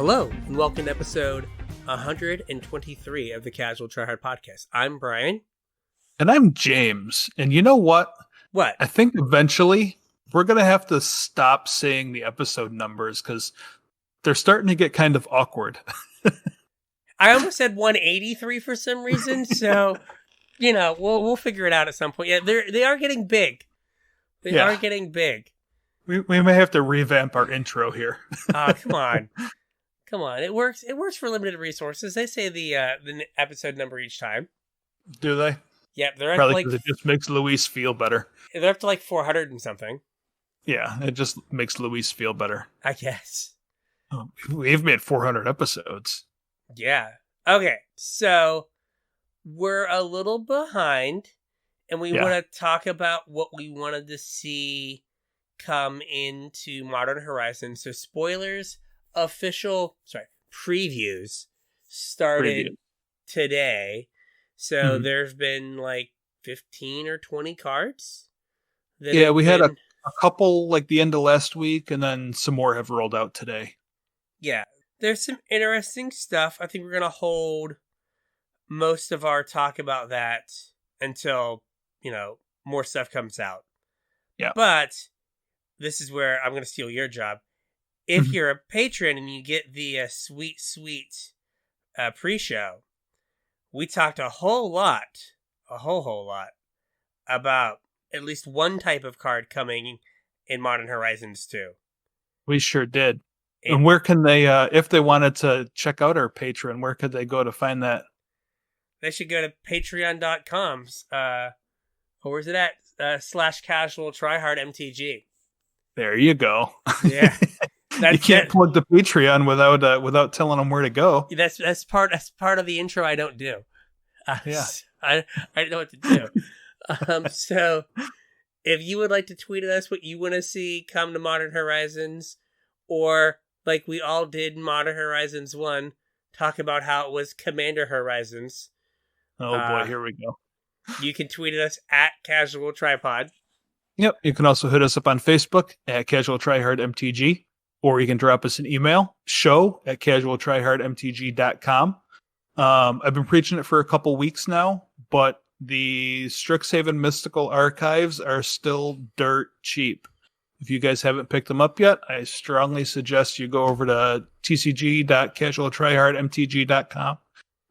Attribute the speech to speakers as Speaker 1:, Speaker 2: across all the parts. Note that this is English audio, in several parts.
Speaker 1: Hello, and welcome to episode 123 of the Casual Try Hard podcast. I'm Brian.
Speaker 2: And I'm James. And you know what?
Speaker 1: What?
Speaker 2: I think eventually we're going to have to stop saying the episode numbers because they're starting to get kind of awkward.
Speaker 1: I almost said 183 for some reason, so, we'll figure it out at some point. Yeah, they are getting big. They are getting big.
Speaker 2: We may have to revamp our intro here.
Speaker 1: Oh, come on. Come on. It works for limited resources. They say the episode number each time.
Speaker 2: Do they?
Speaker 1: Yep, they're
Speaker 2: probably because it just makes Luis feel better.
Speaker 1: They're up to like 400 and something.
Speaker 2: Yeah, it just makes Luis feel better.
Speaker 1: I guess.
Speaker 2: We've made 400 episodes.
Speaker 1: Yeah. Okay, so we're a little behind, and we want to talk about what we wanted to see come into Modern Horizons. So spoilers, previews started today. So there's been like 15 or 20 cards.
Speaker 2: We had a couple like the end of last week, and then some more have rolled out today.
Speaker 1: Yeah, there's some interesting stuff. I think we're going to hold most of our talk about that until, more stuff comes out.
Speaker 2: Yeah.
Speaker 1: But this is where I'm going to steal your job. If you're a patron and you get the sweet pre-show, we talked a whole lot about at least one type of card coming in Modern Horizons 2.
Speaker 2: We sure did. And where can they, if they wanted to check out our Patreon, where could they go to find that?
Speaker 1: They should go to patreon.com, or is it at /CasualTryHardMTG?
Speaker 2: There you go.
Speaker 1: Yeah.
Speaker 2: You can't plug the Patreon without telling them where to go.
Speaker 1: That's part of the intro I don't do.
Speaker 2: Yeah.
Speaker 1: I don't know what to do. So if you would like to tweet at us what you want to see come to Modern Horizons, or like we all did in Modern Horizons 1, talk about how it was Commander Horizons.
Speaker 2: Oh boy, here we go.
Speaker 1: You can tweet at us at CasualTryPod.
Speaker 2: Yep. You can also hit us up on Facebook at CasualTryHardMTG, or you can drop us an email, show@CasualTryHardMTG.com. I've been preaching it for a couple weeks now, but the Strixhaven Mystical Archives are still dirt cheap. If you guys haven't picked them up yet, I strongly suggest you go over to tcg.casualtryhardmtg.com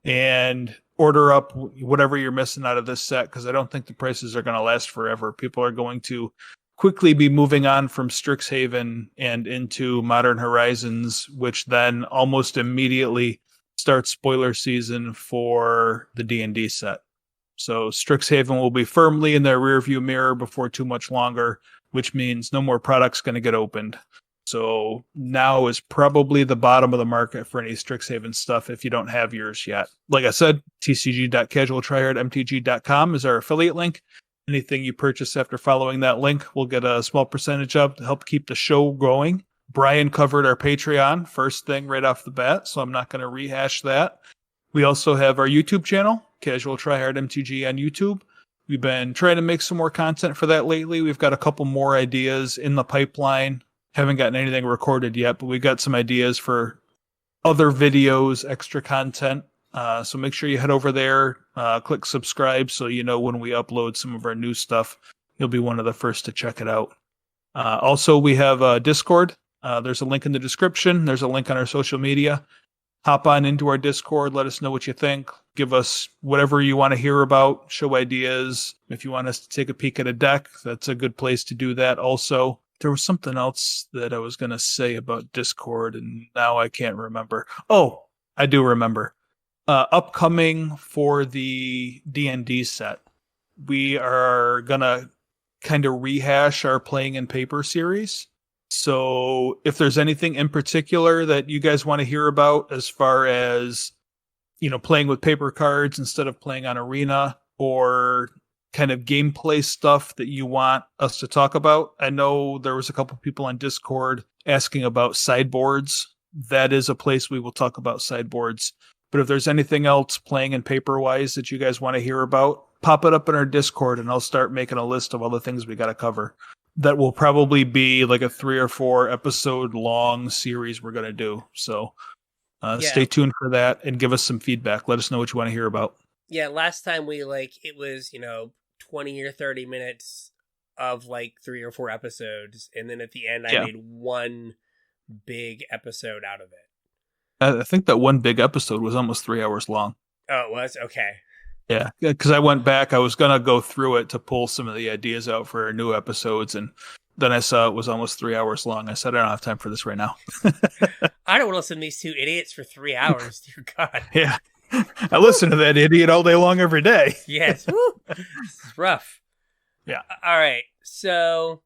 Speaker 2: and order up whatever you're missing out of this set, because I don't think the prices are going to last forever. People are going to quickly be moving on from Strixhaven and into Modern Horizons, which then almost immediately starts spoiler season for the D&D set. So Strixhaven will be firmly in their rearview mirror before too much longer, which means no more products going to get opened. So now is probably the bottom of the market for any Strixhaven stuff if you don't have yours yet. Like I said, tcg.casualtryhardmtg.com is our affiliate link. Anything you purchase after following that link, we'll get a small percentage of to help keep the show going. Brian covered our Patreon first thing right off the bat, so I'm not going to rehash that. We also have our YouTube channel, Casual Try Hard MTG on YouTube. We've been trying to make some more content for that lately. We've got a couple more ideas in the pipeline. Haven't gotten anything recorded yet, but we've got some ideas for other videos, extra content. So make sure you head over there, click subscribe so you know when we upload some of our new stuff. You'll be one of the first to check it out. Also, we have Discord. There's a link in the description. There's a link on our social media. Hop on into our Discord. Let us know what you think. Give us whatever you want to hear about. Show ideas. If you want us to take a peek at a deck, that's a good place to do that also. There was something else that I was going to say about Discord, and now I can't remember. Oh, I do remember. Upcoming for the D&D set, we are going to kind of rehash our Playing in Paper series. So if there's anything in particular that you guys want to hear about as far as, playing with paper cards instead of playing on Arena, or kind of gameplay stuff that you want us to talk about. I know there was a couple people on Discord asking about sideboards. That is a place we will talk about sideboards. But if there's anything else playing in paper wise that you guys want to hear about, pop it up in our Discord and I'll start making a list of all the things we got to cover. That will probably be like a 3 or 4 episode long series we're going to do. So Stay tuned for that and give us some feedback. Let us know what you want to hear about.
Speaker 1: Yeah, last time it was, 20 or 30 minutes of 3 or 4 episodes. And then at the end, I made one big episode out of it.
Speaker 2: I think that one big episode was almost 3 hours long.
Speaker 1: Oh, it was? Okay.
Speaker 2: Yeah, because I went back. I was going to go through it to pull some of the ideas out for our new episodes. And then I saw it was almost 3 hours long. I said, I don't have time for this right now.
Speaker 1: I don't want to listen to these two idiots for 3 hours. Dear God.
Speaker 2: Yeah. I listen to that idiot all day long every day.
Speaker 1: Yes. Woo. This is rough.
Speaker 2: Yeah.
Speaker 1: All right. So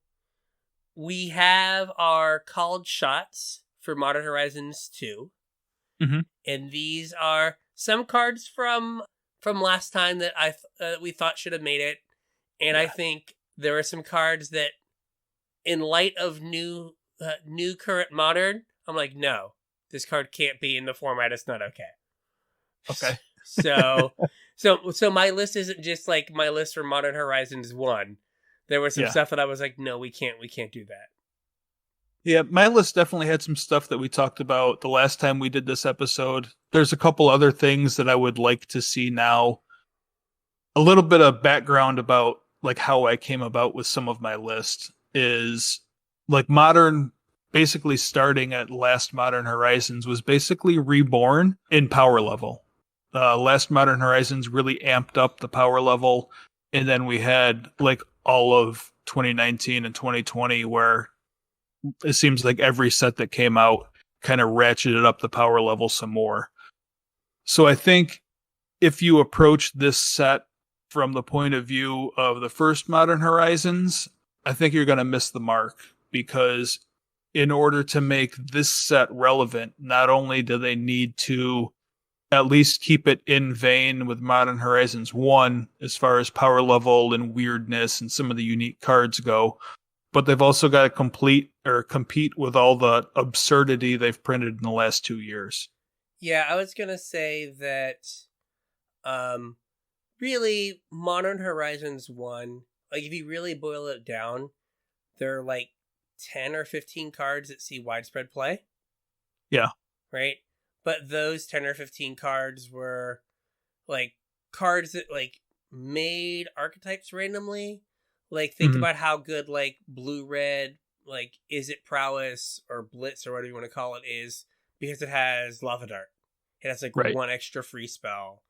Speaker 1: we have our called shots for Modern Horizons 2.
Speaker 2: Mm-hmm.
Speaker 1: And these are some cards from last time that we thought should have made it. And I think there are some cards that, in light of new current Modern, I'm like, no, this card can't be in the format. It's not okay.
Speaker 2: Okay.
Speaker 1: So my list isn't just like my list for Modern Horizons 1. There was some stuff that I was like, no, we can't do that.
Speaker 2: Yeah, my list definitely had some stuff that we talked about the last time we did this episode. There's a couple other things that I would like to see now. A little bit of background about how I came about with some of my list is Modern, basically starting at last Modern Horizons, was basically reborn in power level. Last Modern Horizons really amped up the power level, and then we had all of 2019 and 2020 where it seems like every set that came out kind of ratcheted up the power level some more. So I think if you approach this set from the point of view of the first Modern Horizons, I think you're going to miss the mark, because in order to make this set relevant, not only do they need to at least keep it in vein with Modern Horizons 1 as far as power level and weirdness and some of the unique cards go, but they've also got to compete with all the absurdity they've printed in the last 2 years.
Speaker 1: Yeah, I was going to say that really Modern Horizons 1, if you really boil it down, there are 10 or 15 cards that see widespread play.
Speaker 2: Yeah.
Speaker 1: Right? But those 10 or 15 cards were cards that made archetypes randomly. Think about how good blue red, Is It Prowess or Blitz or whatever you want to call it is, because it has Lava Dart. It has one extra free spell.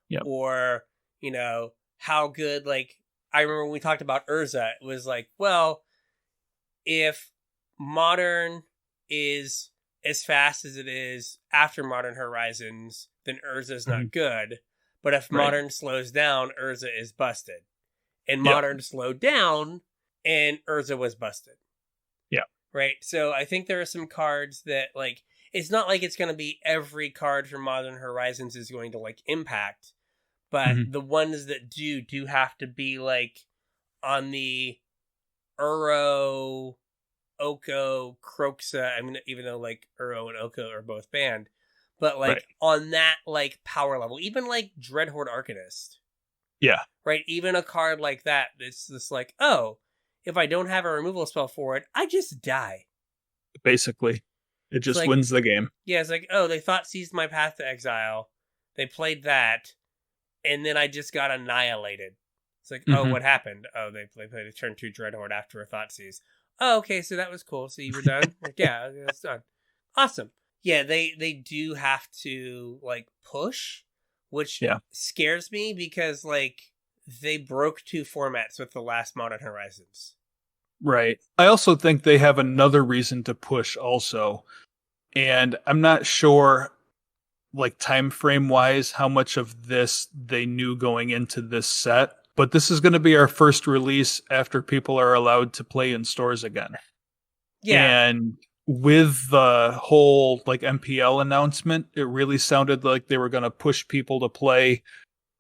Speaker 2: Yep.
Speaker 1: Or, how good I remember when we talked about Urza, it was well, if Modern is as fast as it is after Modern Horizons, then Urza's not good. But if Modern slows down, Urza is busted. And Modern slowed down, and Urza was busted.
Speaker 2: Yeah.
Speaker 1: Right? So I think there are some cards that, it's not it's going to be every card from Modern Horizons is going to, impact. But the ones that do have to be, on the Uro, Oko, Croxa, even though Uro and Oko are both banned, but on that power level, even Dreadhorde Arcanist.
Speaker 2: Yeah.
Speaker 1: Right? Even a card like that, it's just oh, if I don't have a removal spell for it, I just die. Basically.
Speaker 2: It just wins the game.
Speaker 1: Yeah, it's oh, they thought seized my Path to Exile. They played that, and then I just got annihilated. It's oh, what happened? Oh, they played a turn 2 Dreadhorde after a Thoughtseize. Oh, okay, so that was cool. So you were done? Yeah, that's done. Awesome. Yeah, they do have to, push, which scares me because, they broke 2 formats with the last Modern Horizons.
Speaker 2: Right. I also think they have another reason to push also. And I'm not sure, time frame wise, how much of this they knew going into this set. But this is going to be our first release after people are allowed to play in stores again. Yeah. And with the whole MPL announcement, it really sounded like they were going to push people to play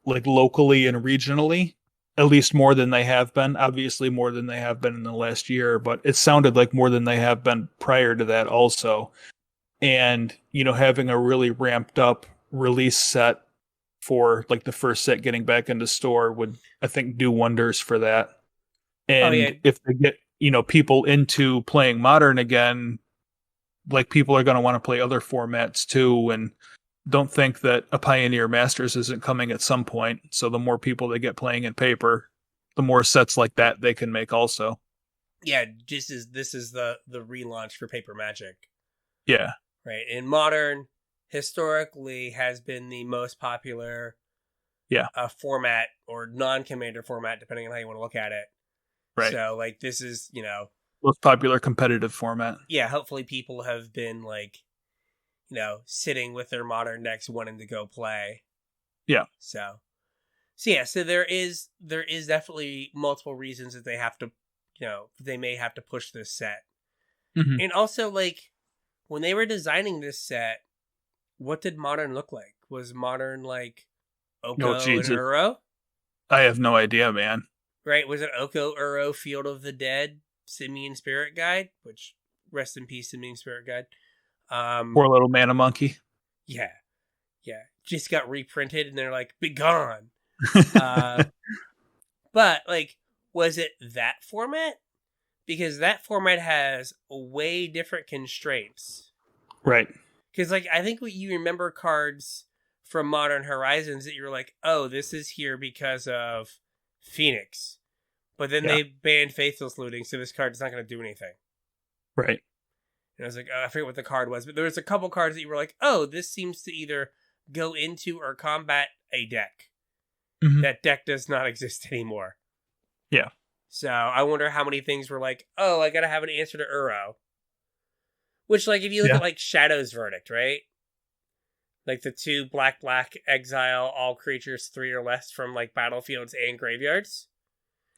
Speaker 2: locally and regionally, at least more than they have been. Obviously more than they have been in the last year, but it sounded like more than they have been prior to that also. And, having a really ramped up release set for the first set getting back into store would, I think, do wonders for that. And if they get, people into playing Modern again, like people are going to want to play other formats too, and don't think that a Pioneer Masters isn't coming at some point. So the more people they get playing in paper, the more sets like that they can make also.
Speaker 1: Yeah, this is the relaunch for Paper Magic.
Speaker 2: Yeah.
Speaker 1: Right. And Modern historically has been the most popular format or non-commander format, depending on how you want to look at it.
Speaker 2: Right.
Speaker 1: So, like, this is,
Speaker 2: most popular competitive format.
Speaker 1: Yeah, hopefully people have been, like, sitting with their Modern decks wanting to go play.
Speaker 2: Yeah.
Speaker 1: So there is definitely multiple reasons that they have to, they may have to push this set.
Speaker 2: Mm-hmm.
Speaker 1: And also, like, when they were designing this set, what did Modern look like? Was Modern, like, Oko and Uro?
Speaker 2: I have no idea, man.
Speaker 1: Right? Was it Oko, Uro, Field of the Dead, Simian Spirit Guide? Which, rest in peace, Simian Spirit Guide.
Speaker 2: Poor little mana monkey.
Speaker 1: Yeah. Just got reprinted, and they're like, be gone. But, like, was it that format? Because that format has way different constraints.
Speaker 2: Right.
Speaker 1: Because, like, I think you remember cards from Modern Horizons that you were like, oh, this is here because of Phoenix. But then they banned Faithless Looting, so this card is not going to do anything.
Speaker 2: Right.
Speaker 1: And I was like, oh, I forget what the card was, but there was a couple cards that you were like, oh, this seems to either go into or combat a deck.
Speaker 2: Mm-hmm.
Speaker 1: That deck does not exist anymore.
Speaker 2: Yeah.
Speaker 1: So I wonder how many things were like, oh, I gotta have an answer to Uro. Which, like, if you look at, like, Shadow's Verdict, right? Like, the 2 black exile all creatures 3 or less from, like, battlefields and graveyards.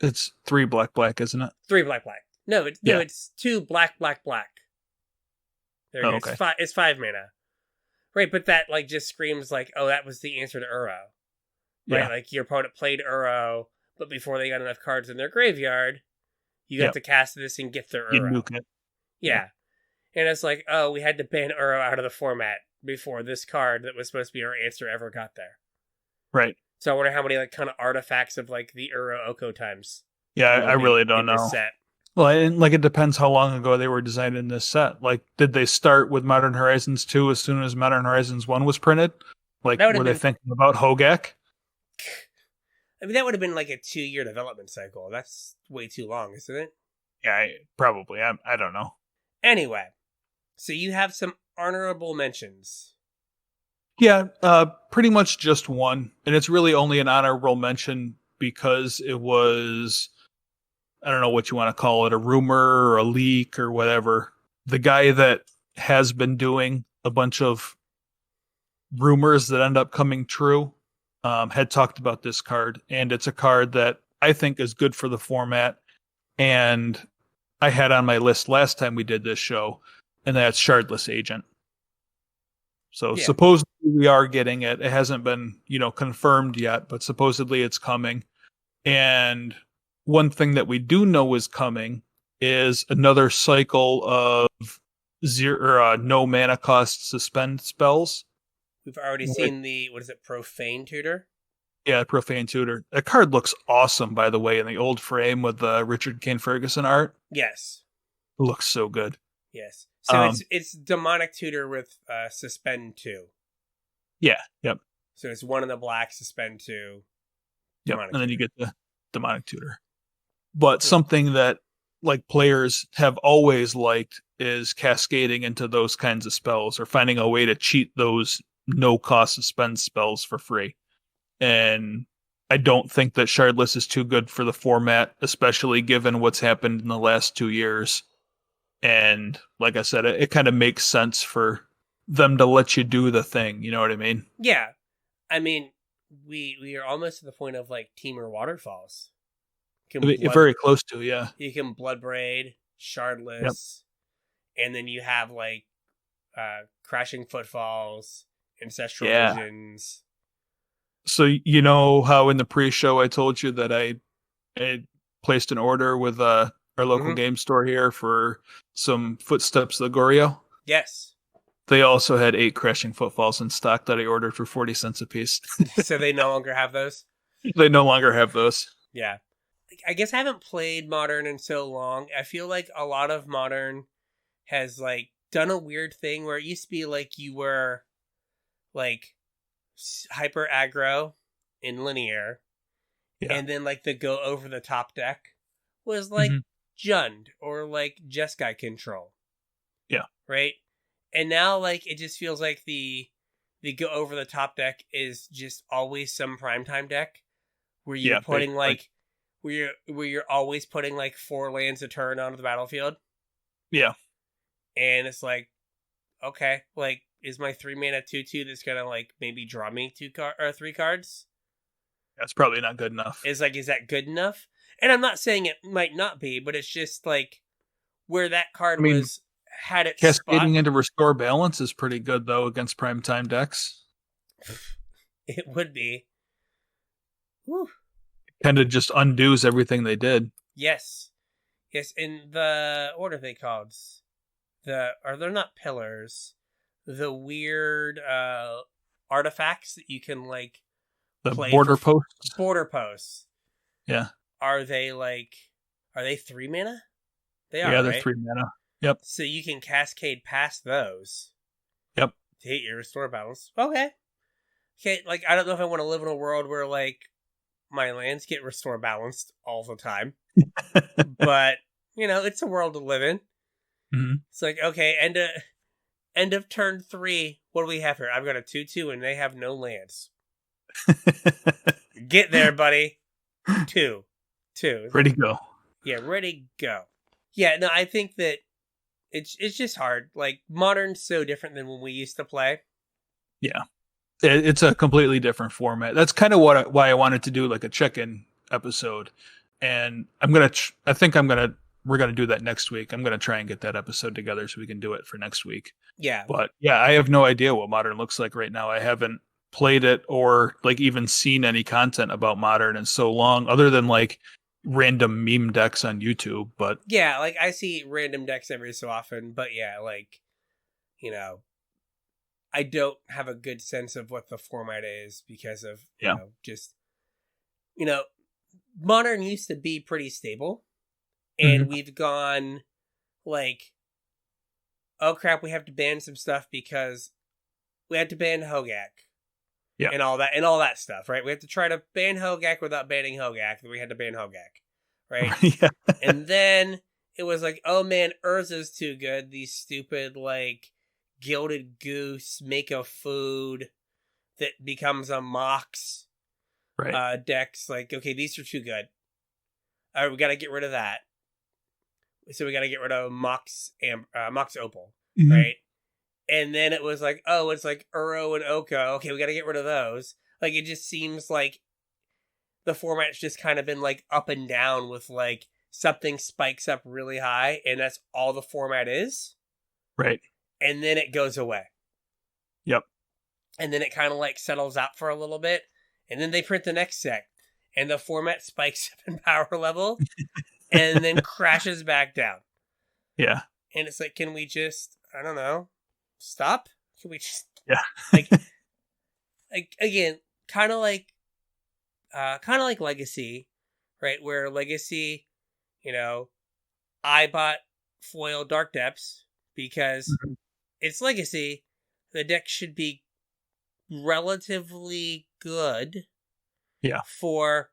Speaker 2: It's 3 black, isn't it?
Speaker 1: 3 black. No, it's 2 black. There you go.
Speaker 2: Okay.
Speaker 1: It's 5 mana. Right, but that, like, just screams like, oh, that was the answer to Uro. Right,
Speaker 2: Yeah.
Speaker 1: like, your opponent played Uro, but before they got enough cards in their graveyard, you got to cast this and get their Uro.
Speaker 2: You nuke it.
Speaker 1: Yeah. And it's like, oh, we had to ban Uro out of the format before this card that was supposed to be our answer ever got there.
Speaker 2: Right.
Speaker 1: So I wonder how many, like, kind of artifacts of, like, the Uro Oko times.
Speaker 2: Yeah, I really don't know.
Speaker 1: Set.
Speaker 2: Well, and, like, it depends how long ago they were designing this set. Like, did they start with Modern Horizons 2 as soon as Modern Horizons 1 was printed? Like, were they thinking about Hogak?
Speaker 1: I mean, that would have been like a 2-year development cycle. That's way too long, isn't it?
Speaker 2: Yeah, probably. I don't know.
Speaker 1: Anyway, so you have some honorable mentions.
Speaker 2: Yeah, pretty much just one. And it's really only an honorable mention because it was, I don't know what you want to call it, a rumor or a leak or whatever. The guy that has been doing a bunch of rumors that end up coming true had talked about this card, and it's a card that I think is good for the format, and I had on my list last time we did this show, and that's Shardless Agent. So supposedly we are getting it. It hasn't been, confirmed yet, but supposedly it's coming. And one thing that we do know is coming is another cycle of no mana cost suspend spells.
Speaker 1: We've already seen the, Profane Tutor?
Speaker 2: Yeah, Profane Tutor. That card looks awesome, by the way, in the old frame with the Richard Kane Ferguson art.
Speaker 1: Yes.
Speaker 2: It looks so good.
Speaker 1: Yes. So it's Demonic Tutor with Suspend 2.
Speaker 2: Yeah, yep.
Speaker 1: So it's 1 in the black, Suspend 2.
Speaker 2: Yep, and then you get the Demonic Tutor. But something that, like, players have always liked is cascading into those kinds of spells or finding a way to cheat those no-cost suspend spells for free. And I don't think that Shardless is too good for the format, especially given what's happened in the last 2 years. And like I said, it kind of makes sense for them to let you do the thing. You know what I mean?
Speaker 1: Yeah. I mean, we are almost to the point of, like, Temur Waterfalls.
Speaker 2: Very close to, yeah.
Speaker 1: You can Bloodbraid, Shardless, and then you have, like, Crashing Footfalls, Ancestral Visions.
Speaker 2: So you know how in the pre-show I told you that I placed an order with our local game store here for some Footsteps of the Goryo?
Speaker 1: Yes.
Speaker 2: They also had 8 Crashing Footfalls in stock that I ordered for 40 cents a piece.
Speaker 1: So they no longer have those?
Speaker 2: They no longer have those.
Speaker 1: Yeah. I guess I haven't played Modern in so long. I feel like a lot of Modern has, like, done a weird thing where it used to be like you were like hyper aggro in linear,
Speaker 2: Yeah.
Speaker 1: and then like the go over the top deck was like
Speaker 2: Hmm.
Speaker 1: Jund or like Jeskai control.
Speaker 2: Yeah.
Speaker 1: Right? And now like it just feels like the go over the top deck is just always some primetime deck where you're putting
Speaker 2: basically.
Speaker 1: like where you're always putting like 4 lands a turn onto the battlefield.
Speaker 2: Yeah.
Speaker 1: And it's like, okay, like is my 3 mana 2/2 that's gonna like maybe draw me 3 cards?
Speaker 2: That's probably not good enough.
Speaker 1: Is that good enough? And I'm not saying it might not be, but it's just like where that card had its
Speaker 2: Cascading
Speaker 1: spot.
Speaker 2: into Restore Balance is pretty good, though, against primetime decks.
Speaker 1: It would be. Whew.
Speaker 2: Kind of just undoes everything they did.
Speaker 1: Yes. In the what are they called? They're not pillars. The weird artifacts that you can like
Speaker 2: The
Speaker 1: play
Speaker 2: border posts.
Speaker 1: Border posts.
Speaker 2: Yeah.
Speaker 1: Are they 3 mana? They are.
Speaker 2: Yeah, they're
Speaker 1: right?
Speaker 2: 3 mana. Yep.
Speaker 1: So you can cascade past those.
Speaker 2: Yep.
Speaker 1: To hit your restore balance. Okay. Like I don't know if I want to live in a world where like my lands get restore balanced all the time. But, it's a world to live in.
Speaker 2: Mm-hmm.
Speaker 1: It's like, okay, end of turn 3, what do we have here? I've got a 2/2 and they have no lands. Get there, buddy. 2.
Speaker 2: Ready to go.
Speaker 1: Yeah, ready go. Yeah, no, I think that it's just hard. Like Modern's so different than when we used to play.
Speaker 2: Yeah. It's a completely different format. That's kind of why I wanted to do like a check-in episode. And we're going to do that next week. I'm going to try and get that episode together so we can do it for next week.
Speaker 1: Yeah.
Speaker 2: But yeah, I have no idea what Modern looks like right now. I haven't played it or like even seen any content about Modern in so long, other than like random meme decks on YouTube. But
Speaker 1: yeah, like I see random decks every so often, but yeah, like, I don't have a good sense of what the format is because of, Modern used to be pretty stable, and we've gone like, oh crap, we have to ban some stuff because we had to ban Hogak.
Speaker 2: Yeah.
Speaker 1: And all that stuff, right? We have to try to ban Hogak without banning Hogak, and we had to ban Hogak, right?
Speaker 2: Yeah.
Speaker 1: And then it was like, oh man, Urza's too good. These stupid, like, Gilded Goose make a food that becomes a Mox decks. Like, okay, these are too good. All right, we got to get rid of that. So we got to get rid of Mox Opal, right? And then it was like, oh, it's like Uro and Oko. Okay, we got to get rid of those. Like, it just seems like the format's just kind of been like up and down with like something spikes up really high, and that's all the format is.
Speaker 2: Right.
Speaker 1: And then it goes away.
Speaker 2: Yep.
Speaker 1: And then it kind of like settles out for a little bit, and then they print the next set, and the format spikes up in power level, and then crashes back down.
Speaker 2: Yeah.
Speaker 1: And it's like, can we just, I don't know, stop? Can we just,
Speaker 2: like
Speaker 1: again, kind of like Legacy, right? Where Legacy, I bought foil Dark Depths because it's Legacy. The deck should be relatively good.
Speaker 2: Yeah.
Speaker 1: For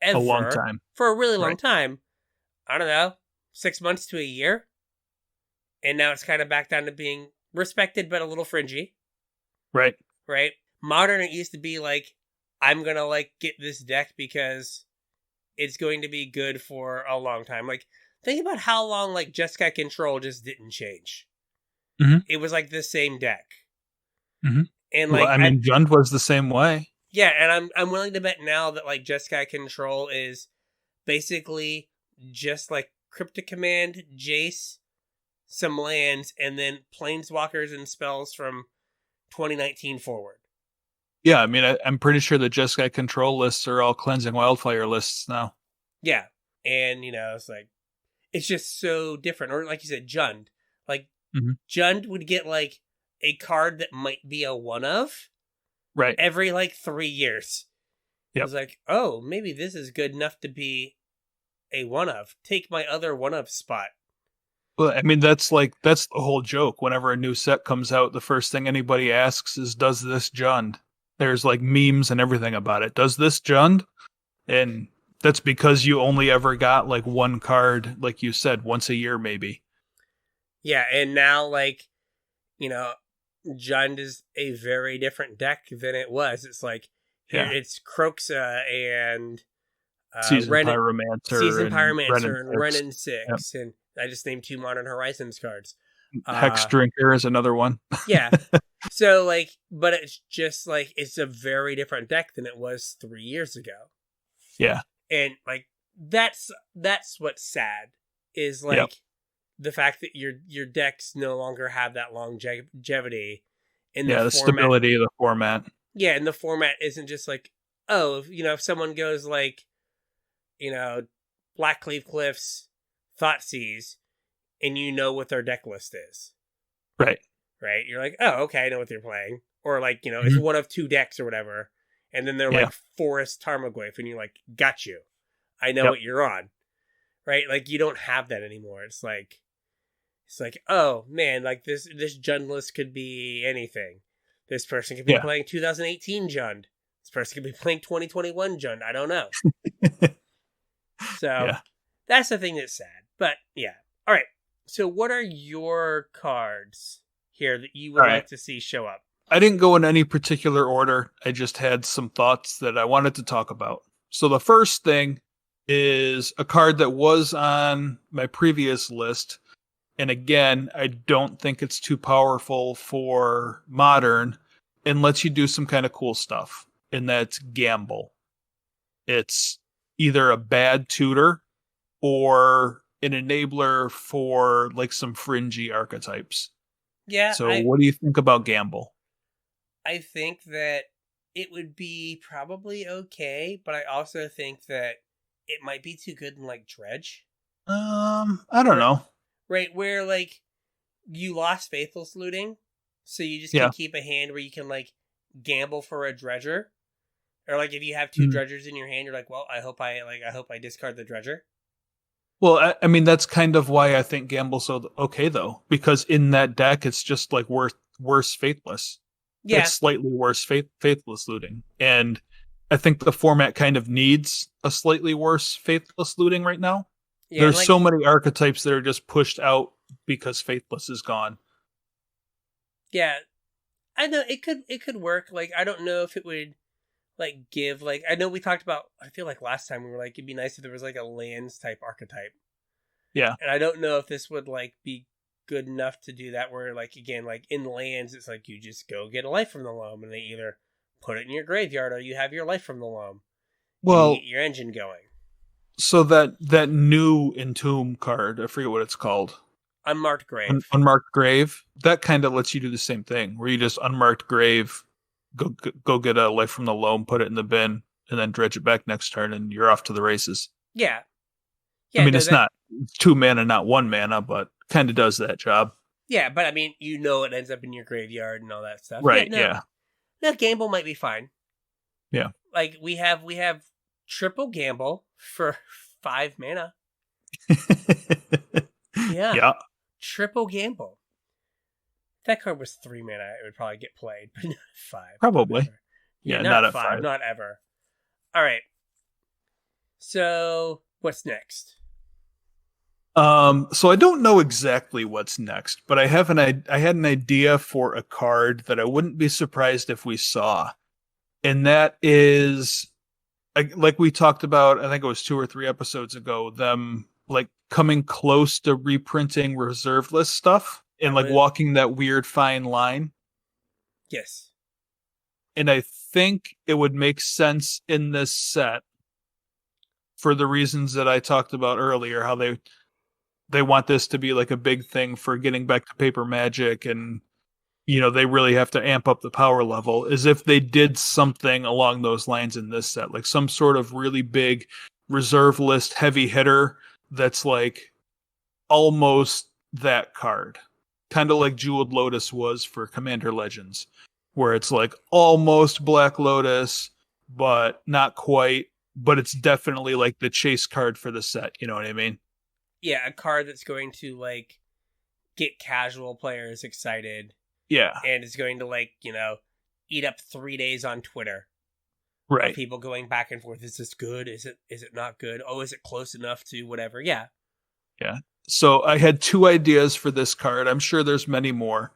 Speaker 2: a long time.
Speaker 1: For a really long time. I don't know, 6 months to a year. And now it's kind of back down to being respected, but a little fringy.
Speaker 2: Right.
Speaker 1: Right. Modern, it used to be like, I'm going to like get this deck because it's going to be good for a long time. Like, think about how long like Jeskai Control just didn't change. It was like the same deck. And like,
Speaker 2: Jund was the same way.
Speaker 1: Yeah, and I'm willing to bet now that like Jeskai Control is basically just like Cryptic Command, Jace, some lands, and then Planeswalkers and spells from 2019 forward.
Speaker 2: Yeah, I mean, I'm pretty sure the Jeskai Control lists are all Cleansing Wildfire lists now.
Speaker 1: Yeah, and it's like, it's just so different. Or like you said, Jund. Like, Jund would get like a card that might be a one of.
Speaker 2: Right.
Speaker 1: Every like 3 years.
Speaker 2: Yep.
Speaker 1: It was like, oh, maybe this is good enough to be a one of. Take my other one of spot.
Speaker 2: Well, I mean, that's the whole joke. Whenever a new set comes out, the first thing anybody asks is, does this Jund? There's like memes and everything about it. Does this Jund? And that's because you only ever got like one card, like you said, once a year, maybe.
Speaker 1: Yeah, and now, like, you know, Jund is a very different deck than it was. It's like, here it's Croxa and
Speaker 2: Season Pyromancer
Speaker 1: and Renin 6. Yep. And I just named 2 Modern Horizons cards.
Speaker 2: Hex Drinker is another one.
Speaker 1: Yeah. So, like, but it's just, like, it's a very different deck than it was 3 years ago.
Speaker 2: Yeah.
Speaker 1: And, like, that's what's sad, is, like, the fact that your decks no longer have that longevity in the format.
Speaker 2: Stability of the format.
Speaker 1: Yeah, and the format isn't just like, oh, if someone goes like, Blackcleave Cliffs, Thoughtseize, and you know what their deck list is.
Speaker 2: Right.
Speaker 1: Right? You're like, oh, okay, I know what they're playing. Or like, it's one of 2 decks or whatever. And then they're like Forest Tarmogoyf, and you're like, got you. I know what you're on. Right? Like, you don't have that anymore. It's like, oh, man, like this Jund list could be anything. This person could be playing 2018 Jund. This person could be playing 2021 Jund. I don't know. So that's the thing that's sad. But yeah. All right. So what are your cards here that you would like to see show up?
Speaker 2: I didn't go in any particular order. I just had some thoughts that I wanted to talk about. So the first thing is a card that was on my previous list. And again, I don't think it's too powerful for Modern and lets you do some kind of cool stuff. And that's Gamble. It's either a bad tutor or an enabler for like some fringy archetypes.
Speaker 1: Yeah.
Speaker 2: So what do you think about Gamble?
Speaker 1: I think that it would be probably okay, but I also think that it might be too good in like Dredge.
Speaker 2: I don't know.
Speaker 1: Right, where, like, you lost Faithless Looting, so you just can keep a hand where you can, like, gamble for a Dredger. Or, like, if you have 2 Dredgers in your hand, you're like, well, I hope I discard the Dredger.
Speaker 2: Well, I mean, that's kind of why I think Gamble's so okay, though. Because in that deck, it's just, like, worse Faithless. Yeah. It's slightly worse Faithless Looting. And I think the format kind of needs a slightly worse Faithless Looting right now. Yeah, there's so many archetypes that are just pushed out because Faithless is gone.
Speaker 1: Yeah, I know it could work. Like, I don't know if it would like give like, I know we talked about, I feel like last time we were like, it'd be nice if there was like a lands type archetype. Yeah, and I don't know if this would like be good enough to do that. Where like, again, like in lands, it's like you just go get a Life from the Loam, and they either put it in your graveyard or you have your Life from the Loam. Well, and you get your engine going.
Speaker 2: So that new Entomb card, I forget what it's called.
Speaker 1: Unmarked Grave.
Speaker 2: Unmarked Grave. That kind of lets you do the same thing, where you just Unmarked Grave, go get a Life from the Loam, put it in the bin, and then dredge it back next turn, and you're off to the races. Yeah. I mean, it's 2 mana, not 1 mana, but kind of does that job.
Speaker 1: Yeah, but I mean, it ends up in your graveyard and all that stuff.
Speaker 2: Right,
Speaker 1: No, Gamble might be fine.
Speaker 2: Yeah.
Speaker 1: Like, we have triple Gamble for 5 mana. Yeah. Triple Gamble. If that card was 3 mana, it would probably get played, but not 5.
Speaker 2: Probably. Yeah, not at 5.
Speaker 1: Not ever. All right. So, what's next?
Speaker 2: So I don't know exactly what's next, but I had an idea for a card that I wouldn't be surprised if we saw. And that is, like we talked about, I think it was 2 or 3 episodes ago, them like coming close to reprinting reserve list stuff and like walking that weird fine line.
Speaker 1: Yes.
Speaker 2: And I think it would make sense in this set for the reasons that I talked about earlier, how they want this to be like a big thing for getting back to paper Magic, and they really have to amp up the power level, as if they did something along those lines in this set, like some sort of really big reserve list heavy hitter that's like almost that card, kind of like Jeweled Lotus was for Commander Legends, where it's like almost Black Lotus but not quite, but it's definitely like the chase card for the set, you know what I mean?
Speaker 1: Yeah, a card that's going to like get casual players excited.
Speaker 2: Yeah.
Speaker 1: And is going to, like, eat up 3 days on Twitter.
Speaker 2: Right.
Speaker 1: Of people going back and forth. Is this good? Is it not good? Oh, is it close enough to whatever? Yeah.
Speaker 2: Yeah. So I had 2 ideas for this card. I'm sure there's many more,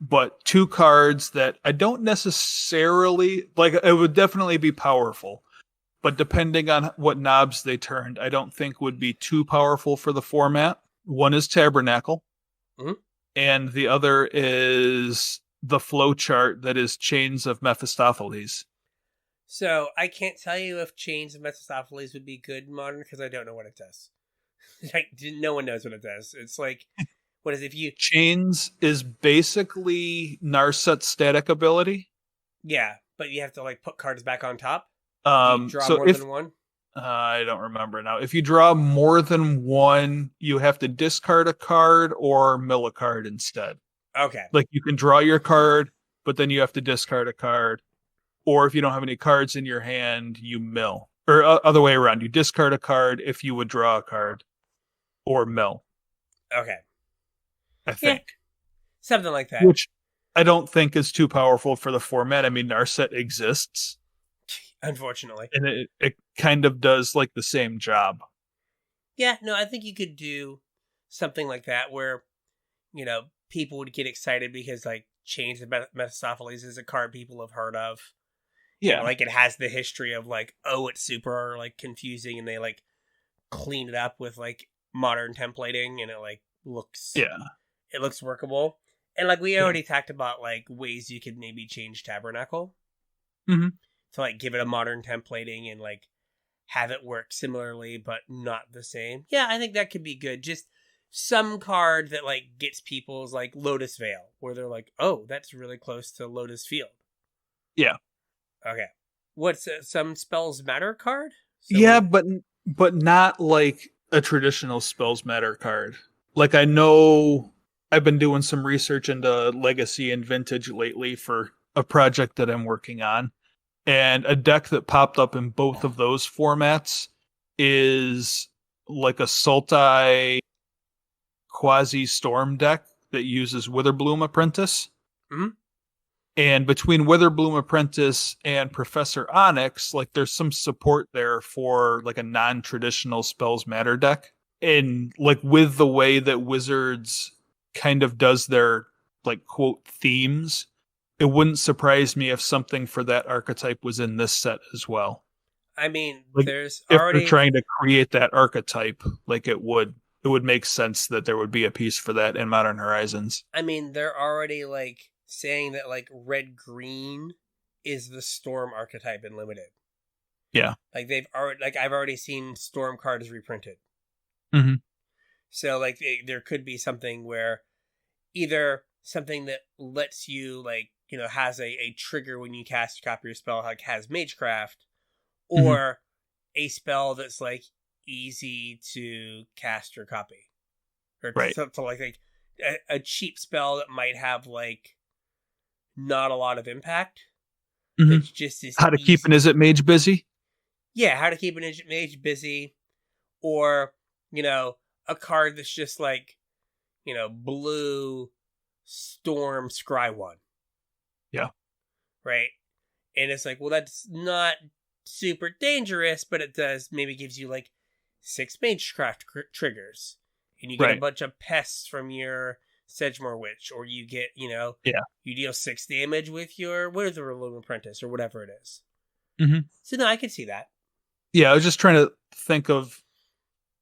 Speaker 2: but 2 cards that I don't necessarily like. It would definitely be powerful, but depending on what knobs they turned, I don't think would be too powerful for the format. One is Tabernacle, and the other is the flowchart that is Chains of Mephistopheles.
Speaker 1: So I can't tell you if Chains of Mephistopheles would be good in Modern because I don't know what it does. Like, no one knows what it does. It's like, what is it, if you...
Speaker 2: Chains is basically Narset's static ability.
Speaker 1: Yeah, but you have to, like, put cards back on top.
Speaker 2: Draw
Speaker 1: more than one.
Speaker 2: I don't remember now. If you draw more than one, you have to discard a card or mill a card instead.
Speaker 1: Okay.
Speaker 2: Like, you can draw your card, but then you have to discard a card. Or if you don't have any cards in your hand, you mill. Or other way around. You discard a card if you would draw a card. Or mill.
Speaker 1: Okay.
Speaker 2: I think.
Speaker 1: Yeah. Something like that.
Speaker 2: Which I don't think is too powerful for the format. I mean, Narset exists.
Speaker 1: Unfortunately.
Speaker 2: And it kind of does, like, the same job.
Speaker 1: Yeah, no, I think you could do something like that where, people would get excited because, like, Chains of Mephistopheles is a card people have heard of.
Speaker 2: Yeah.
Speaker 1: Like, it has the history of, like, oh, it's super, like, confusing, and they, like, clean it up with, like, modern templating, and it, like, looks...
Speaker 2: Yeah.
Speaker 1: It looks workable. And, like, we already talked about, like, ways you could maybe change Tabernacle.
Speaker 2: Mm-hmm.
Speaker 1: To, like, give it a modern templating and, like, have it work similarly, but not the same. Yeah, I think that could be good. Just some card that, like, gets people's, like, Lotus Veil, where they're like, oh, that's really close to Lotus Field.
Speaker 2: Yeah.
Speaker 1: Okay. What's some Spells Matter card?
Speaker 2: Yeah, but not like a traditional Spells Matter card. Like, I know I've been doing some research into Legacy and Vintage lately for a project that I'm working on. And a deck that popped up in both of those formats is like a Sultai quasi-storm deck that uses Witherbloom Apprentice.
Speaker 1: Mm-hmm.
Speaker 2: And between Witherbloom Apprentice and Professor Onyx, like, there's some support there for, like, a non-traditional Spells Matter deck. And, like, with the way that Wizards kind of does their, like, quote, themes, it wouldn't surprise me if something for that archetype was in this set as well.
Speaker 1: I mean,
Speaker 2: like,
Speaker 1: there's
Speaker 2: if
Speaker 1: already...
Speaker 2: they're trying to create that archetype, like, it would make sense that there would be a piece for that in Modern Horizons.
Speaker 1: I mean, they're already, like, saying that, like, red-green is the Storm archetype in Limited.
Speaker 2: Yeah.
Speaker 1: Like, I've already seen Storm cards reprinted.
Speaker 2: Mm-hmm.
Speaker 1: So, like, there could be something where either something that lets you, like, has a trigger when you cast a copy of your spell, like has Magecraft, or a spell that's, like, easy to cast or copy. Or
Speaker 2: right.
Speaker 1: something like a cheap spell that might have, like, not a lot of impact.
Speaker 2: Mm-hmm.
Speaker 1: It's just
Speaker 2: how to keep an Izzet Mage busy?
Speaker 1: Yeah, how to keep an Izzet Mage busy. Or, a card that's just, like, blue Storm Scry 1.
Speaker 2: Yeah.
Speaker 1: Right? And it's like, well, that's not super dangerous, but it does maybe gives you, like, 6 Magecraft triggers. And you get a bunch of pests from your Sedgemoor Witch. Or you get, you deal 6 damage with your Witherbloom Apprentice or whatever it is.
Speaker 2: Mm-hmm.
Speaker 1: So, no, I can see that.
Speaker 2: Yeah, I was just trying to think of,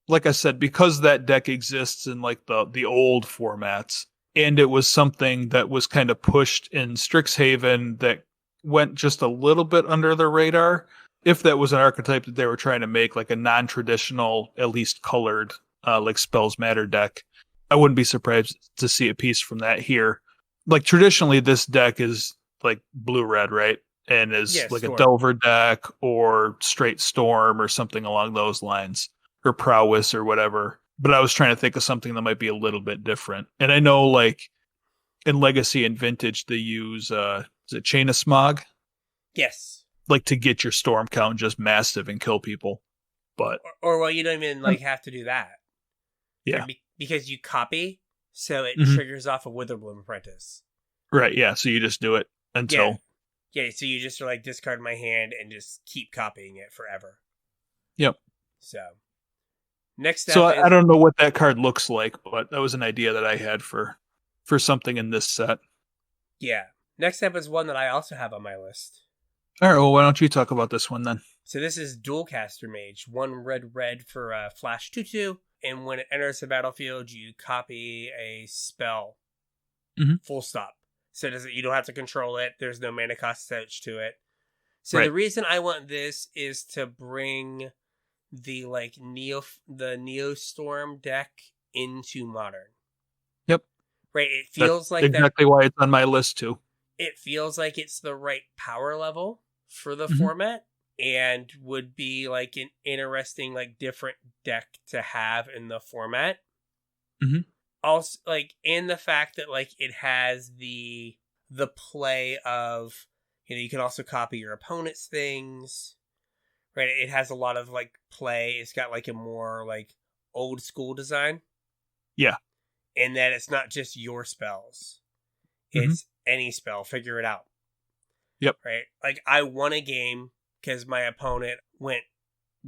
Speaker 2: like I said, because that deck exists in, like, the old formats, and it was something that was kind of pushed in Strixhaven that went just a little bit under the radar. If that was an archetype that they were trying to make, like, a non-traditional, at least colored, like, Spells Matter deck, I wouldn't be surprised to see a piece from that here. Like, traditionally, this deck is, like, blue-red, right? And is like Storm. A Delver deck or straight Storm or something along those lines, or Prowess or whatever. But I was trying to think of something that might be a little bit different. And I know, like, in Legacy and Vintage, they use, is it Chain of Smog?
Speaker 1: Yes.
Speaker 2: Like, to get your Storm count just massive and kill people. But
Speaker 1: or well, you don't even, like, have to do that.
Speaker 2: Yeah.
Speaker 1: Because you copy, So it
Speaker 2: Mhm.
Speaker 1: triggers off a Witherbloom Apprentice.
Speaker 2: Right, yeah, so you just do it until...
Speaker 1: Yeah, so you just like discard my hand and just keep copying it forever.
Speaker 2: Yep.
Speaker 1: So, next step
Speaker 2: So
Speaker 1: is...
Speaker 2: I don't know what that card looks like, but that was an idea that I had for something in this set.
Speaker 1: Yeah. Next step is one that I also have on my list.
Speaker 2: All right, well, why don't you talk about this one then?
Speaker 1: So this is Dualcaster Mage. 1 red for Flash 2/2. And when it enters the battlefield, you copy a spell.
Speaker 2: Mhm.
Speaker 1: Full stop. So you don't have to control it. There's no mana cost attached to it. So
Speaker 2: Right.
Speaker 1: the reason I want this is to bring the Neostorm deck into Modern.
Speaker 2: Yep.
Speaker 1: Right. It feels
Speaker 2: That's exactly why it's on my list too.
Speaker 1: It feels like it's the right power level for the
Speaker 2: Mhm.
Speaker 1: format, and would be like an interesting, like, different deck to have in the format.
Speaker 2: Mhm.
Speaker 1: Also, like, in the fact that like it has the play of, you can also copy your opponent's things, right? It has a lot of like play. It's got like a more like old school design.
Speaker 2: Yeah.
Speaker 1: In that it's not just your spells.
Speaker 2: Mhm.
Speaker 1: It's any spell. Figure it out.
Speaker 2: Yep.
Speaker 1: Right? Like, I won a game because my opponent went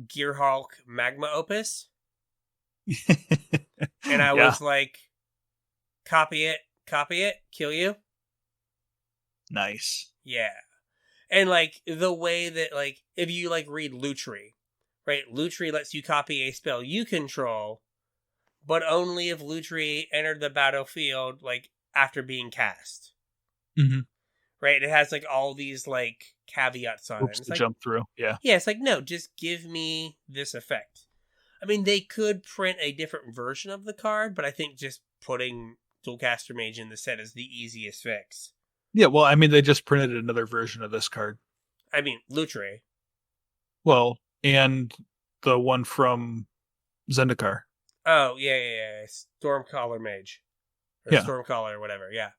Speaker 1: Gearhulk Magma Opus. And I was like, copy it, kill you.
Speaker 2: Nice.
Speaker 1: Yeah. And like the way that, like, if you like read Lutri, right? Lutri lets you copy a spell you control, but only if Lutri entered the battlefield like after being cast.
Speaker 2: Mm-hmm.
Speaker 1: Right? It has like all these like caveats on
Speaker 2: Hoops
Speaker 1: it. It's
Speaker 2: to
Speaker 1: like,
Speaker 2: jump through. Yeah.
Speaker 1: Yeah, it's like, no, just give me this effect. I mean, they could print a different version of the card, but I think just putting Dualcaster Mage in the set is the easiest fix.
Speaker 2: Yeah, well, I mean, they just printed another version of this card.
Speaker 1: I mean, Lutri.
Speaker 2: Well, and the one from Zendikar.
Speaker 1: Oh, yeah. Stormcaller Mage. Or
Speaker 2: Yeah.
Speaker 1: Stormcaller or whatever, yeah.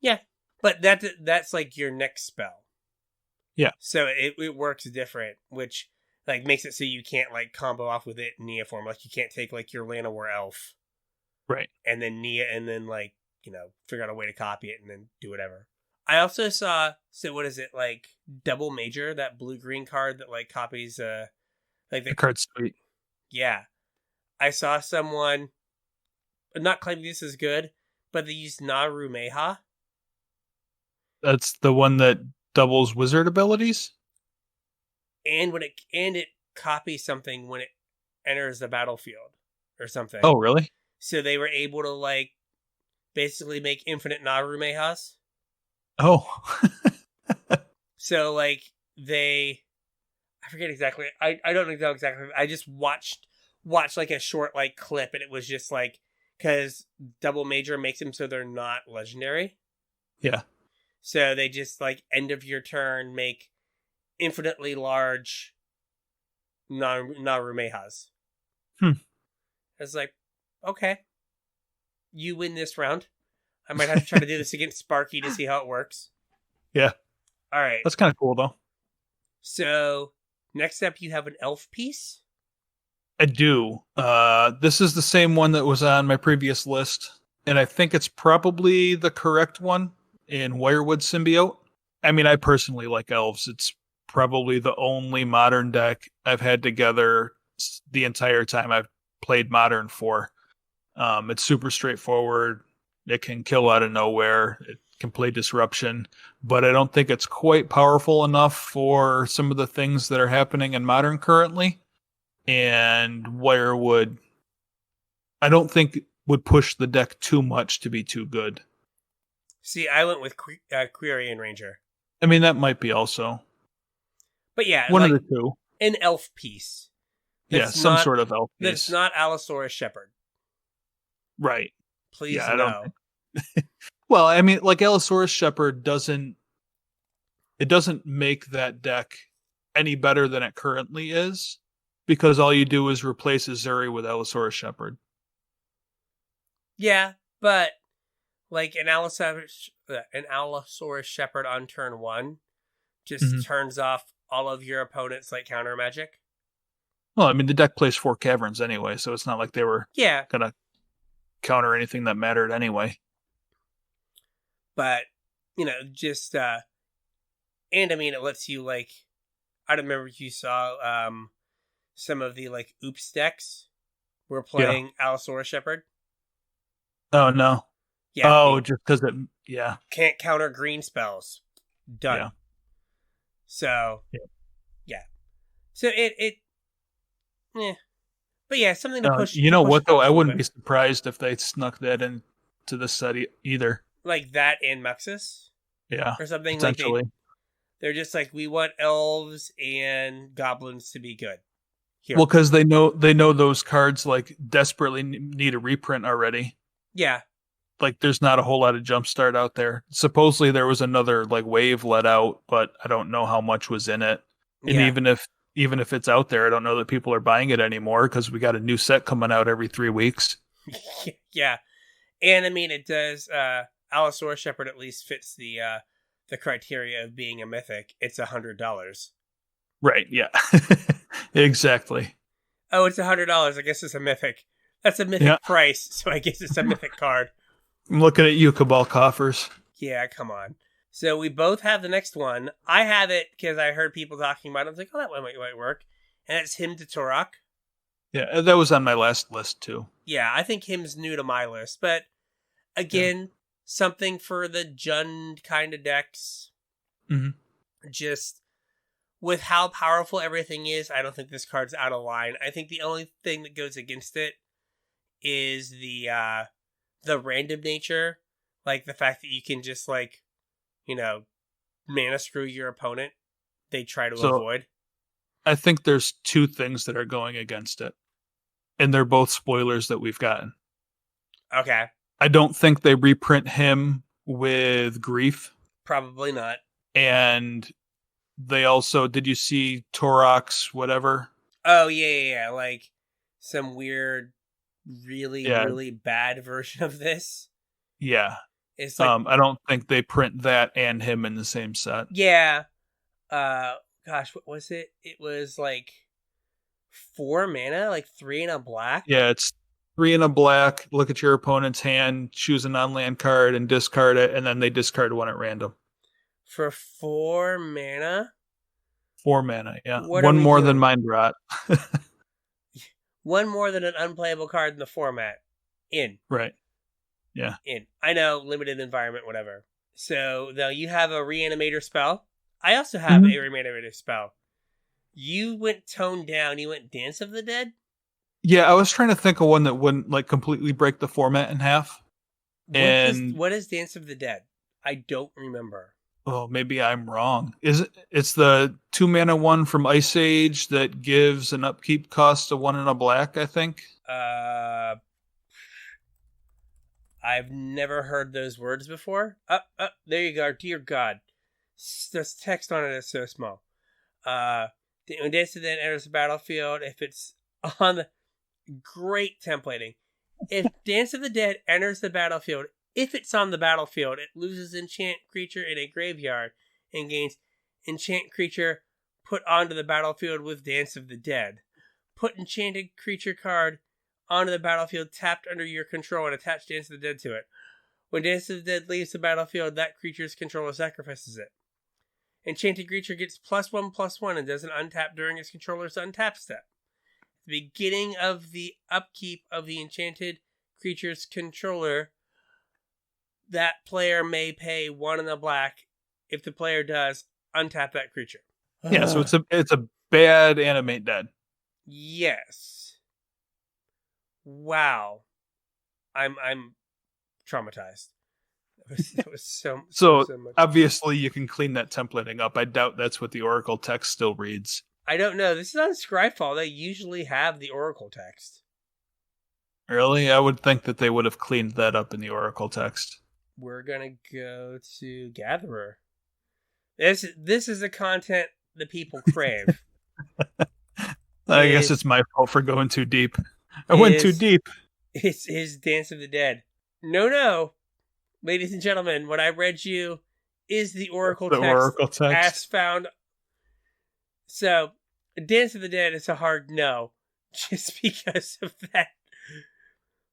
Speaker 1: Yeah, but that's like your next spell.
Speaker 2: Yeah.
Speaker 1: So it works different, which like makes it so you can't like combo off with it in Neoform. Like, you can't take like your Llanowar Elf.
Speaker 2: Right.
Speaker 1: And then like, figure out a way to copy it and then do whatever. I also saw, so what is it, like Double Major, that blue-green card that like copies like
Speaker 2: The card's sweet.
Speaker 1: Yeah. I saw someone not claiming this is good, but they used Naru Meha.
Speaker 2: That's the one that doubles wizard abilities?
Speaker 1: And it copies something when it enters the battlefield or something.
Speaker 2: Oh, really?
Speaker 1: So they were able to like basically make infinite Naru Mehas.
Speaker 2: Oh.
Speaker 1: So like I forget exactly. I don't know exactly. I just watched like a short like clip, and it was just like, because Double Major makes them so they're not legendary.
Speaker 2: Yeah.
Speaker 1: So they just like end of your turn make infinitely large Naru Mehas. It's like, okay, you win this round. I might have to try to do this against Sparky to see how it works.
Speaker 2: Yeah.
Speaker 1: All right.
Speaker 2: That's kind of cool, though.
Speaker 1: So, next up, you have an elf piece.
Speaker 2: I do. This is the same one that was on my previous list, and I think it's probably the correct one in Wirewood Symbiote. I mean, I personally like elves. It's probably the only modern deck I've had together the entire time I've played Modern for. It's super straightforward. It can kill out of nowhere. It can play Disruption, but I don't think it's quite powerful enough for some of the things that are happening in Modern currently. And Wirewood, I don't think would push the deck too much to be too good.
Speaker 1: See, I went with Quirion Ranger.
Speaker 2: I mean, that might be also.
Speaker 1: But yeah,
Speaker 2: one
Speaker 1: like,
Speaker 2: of the two.
Speaker 1: An elf piece.
Speaker 2: Yeah, some sort of elf piece.
Speaker 1: That's not Allosaurus Shepherd.
Speaker 2: Right.
Speaker 1: Please,
Speaker 2: yeah,
Speaker 1: no.
Speaker 2: Well, I mean, like Allosaurus Shepherd doesn't make that deck any better than it currently is, because all you do is replace Azuri with Allosaurus Shepherd.
Speaker 1: Yeah, but like an Allosaurus Shepherd on turn 1 just turns off all of your opponent's like counter magic.
Speaker 2: Well, I mean, the deck plays 4 caverns anyway, so it's not like they were gonna counter anything that mattered anyway.
Speaker 1: But, just, and I mean, it lets you, like, I don't remember if you saw some of the, like, oops decks were playing Allosaurus Shepherd.
Speaker 2: Oh, no. Yeah. Just because
Speaker 1: can't counter green spells. Done. Yeah. So, yeah. So but yeah, something to push.
Speaker 2: You know what, though? I wouldn't be surprised if they snuck that into the set either.
Speaker 1: Like that and Muxus?
Speaker 2: Yeah.
Speaker 1: Or something
Speaker 2: like
Speaker 1: they're just like, we want elves and goblins to be good.
Speaker 2: Here. Well, because they know those cards like desperately need a reprint already.
Speaker 1: Yeah.
Speaker 2: Like there's not a whole lot of jumpstart out there. Supposedly there was another like wave let out, but I don't know how much was in it. And even if it's out there, I don't know that people are buying it anymore because we got a new set coming out every 3 weeks.
Speaker 1: Yeah. And I mean, it does, Allosaurus Shepherd at least fits the criteria of being a mythic. It's $100.
Speaker 2: Right, yeah. Exactly.
Speaker 1: Oh, it's $100. I guess it's a mythic. That's a mythic price, so I guess it's a mythic card.
Speaker 2: I'm looking at you, Cabal Coffers.
Speaker 1: Yeah, come on. So we both have the next one. I have it because I heard people talking about it. I was like, oh, that one might work. And it's Hymn to Turok.
Speaker 2: Yeah, that was on my last list, too.
Speaker 1: Yeah, I think Hymn's new to my list. But, again, something for the Jund kind of decks.
Speaker 2: Mm-hmm.
Speaker 1: Just with how powerful everything is, I don't think this card's out of line. I think the only thing that goes against it is the random nature. Like the fact that you can just like, mana screw your opponent. They try to avoid.
Speaker 2: I think there's 2 things that are going against it. And they're both spoilers that we've gotten.
Speaker 1: Okay.
Speaker 2: I don't think they reprint him with grief.
Speaker 1: Probably not.
Speaker 2: And they also, did you see Torok's whatever?
Speaker 1: Oh, yeah. Like some weird, really bad version of this.
Speaker 2: Yeah.
Speaker 1: It's like,
Speaker 2: I don't think they print that and him in the same set.
Speaker 1: Yeah. Gosh, what was it? It was like 4 mana, like 3 in a black.
Speaker 2: Yeah, it's 3 in a black. Look at your opponent's hand, choose a non-land card, and discard it, and then they discard one at random.
Speaker 1: For 4 mana?
Speaker 2: 4 mana, yeah. One more than Mind Rot.
Speaker 1: One more than an unplayable card in the format. In.
Speaker 2: Right. Yeah.
Speaker 1: In. I know, limited environment, whatever. So, though you have a Reanimator spell. I also have a Reanimator spell. You went toned down. You went Dance of the Dead?
Speaker 2: Yeah, I was trying to think of one that wouldn't like completely break the format in half.
Speaker 1: What is Dance of the Dead? I don't remember.
Speaker 2: Oh, maybe I'm wrong. It's the 2 mana one from Ice Age that gives an upkeep cost of 1 in a black, I think.
Speaker 1: I've never heard those words before. There you go. Dear God. This text on it is so small. When Dance of the Dead enters the battlefield, if it's on the... Great templating. If Dance of the Dead enters the battlefield, if it's on the battlefield, it loses enchant creature in a graveyard and gains enchant creature put onto the battlefield with Dance of the Dead. Put enchanted creature card onto the battlefield tapped under your control and attach Dance of the Dead to it. When Dance of the Dead leaves the battlefield, that creature's controller sacrifices it. Enchanted creature gets +1/+1 and doesn't untap during its controller's untap step. At the beginning of the upkeep of the enchanted creature's controller, that player may pay 1 in the black. If the player does, untap that creature.
Speaker 2: Yeah, so it's a bad animate dead.
Speaker 1: Yes. Wow. I'm traumatized. That was so much.
Speaker 2: Obviously you can clean that templating up. I doubt that's what the Oracle text still reads.
Speaker 1: I don't know. This is on Scryfall. They usually have the Oracle text.
Speaker 2: Really? I would think that they would have cleaned that up in the Oracle text.
Speaker 1: We're going to go to Gatherer. This is the content the people crave.
Speaker 2: I guess it's my fault for going too deep. I went too deep.
Speaker 1: It's his Dance of the Dead. No. Ladies and gentlemen, what I read you is the Oracle text as found. So, Dance of the Dead is a hard no, just because of that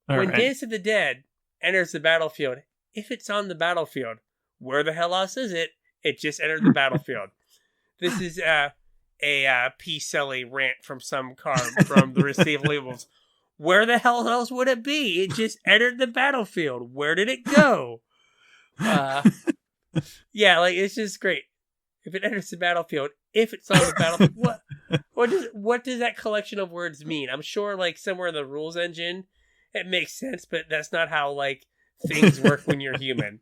Speaker 1: When Dance of the Dead enters the battlefield, if it's on the battlefield, where the hell else is it? It just entered the battlefield. This is a P-Selly rant from some card from the Receive Labels. Where the hell else would it be? It just entered the battlefield. Where did it go? Yeah, like, it's just great. If it enters the battlefield, if it's on the battlefield, what does that collection of words mean? I'm sure, like, somewhere in the rules engine, it makes sense, but that's not how, like, things work when you're human.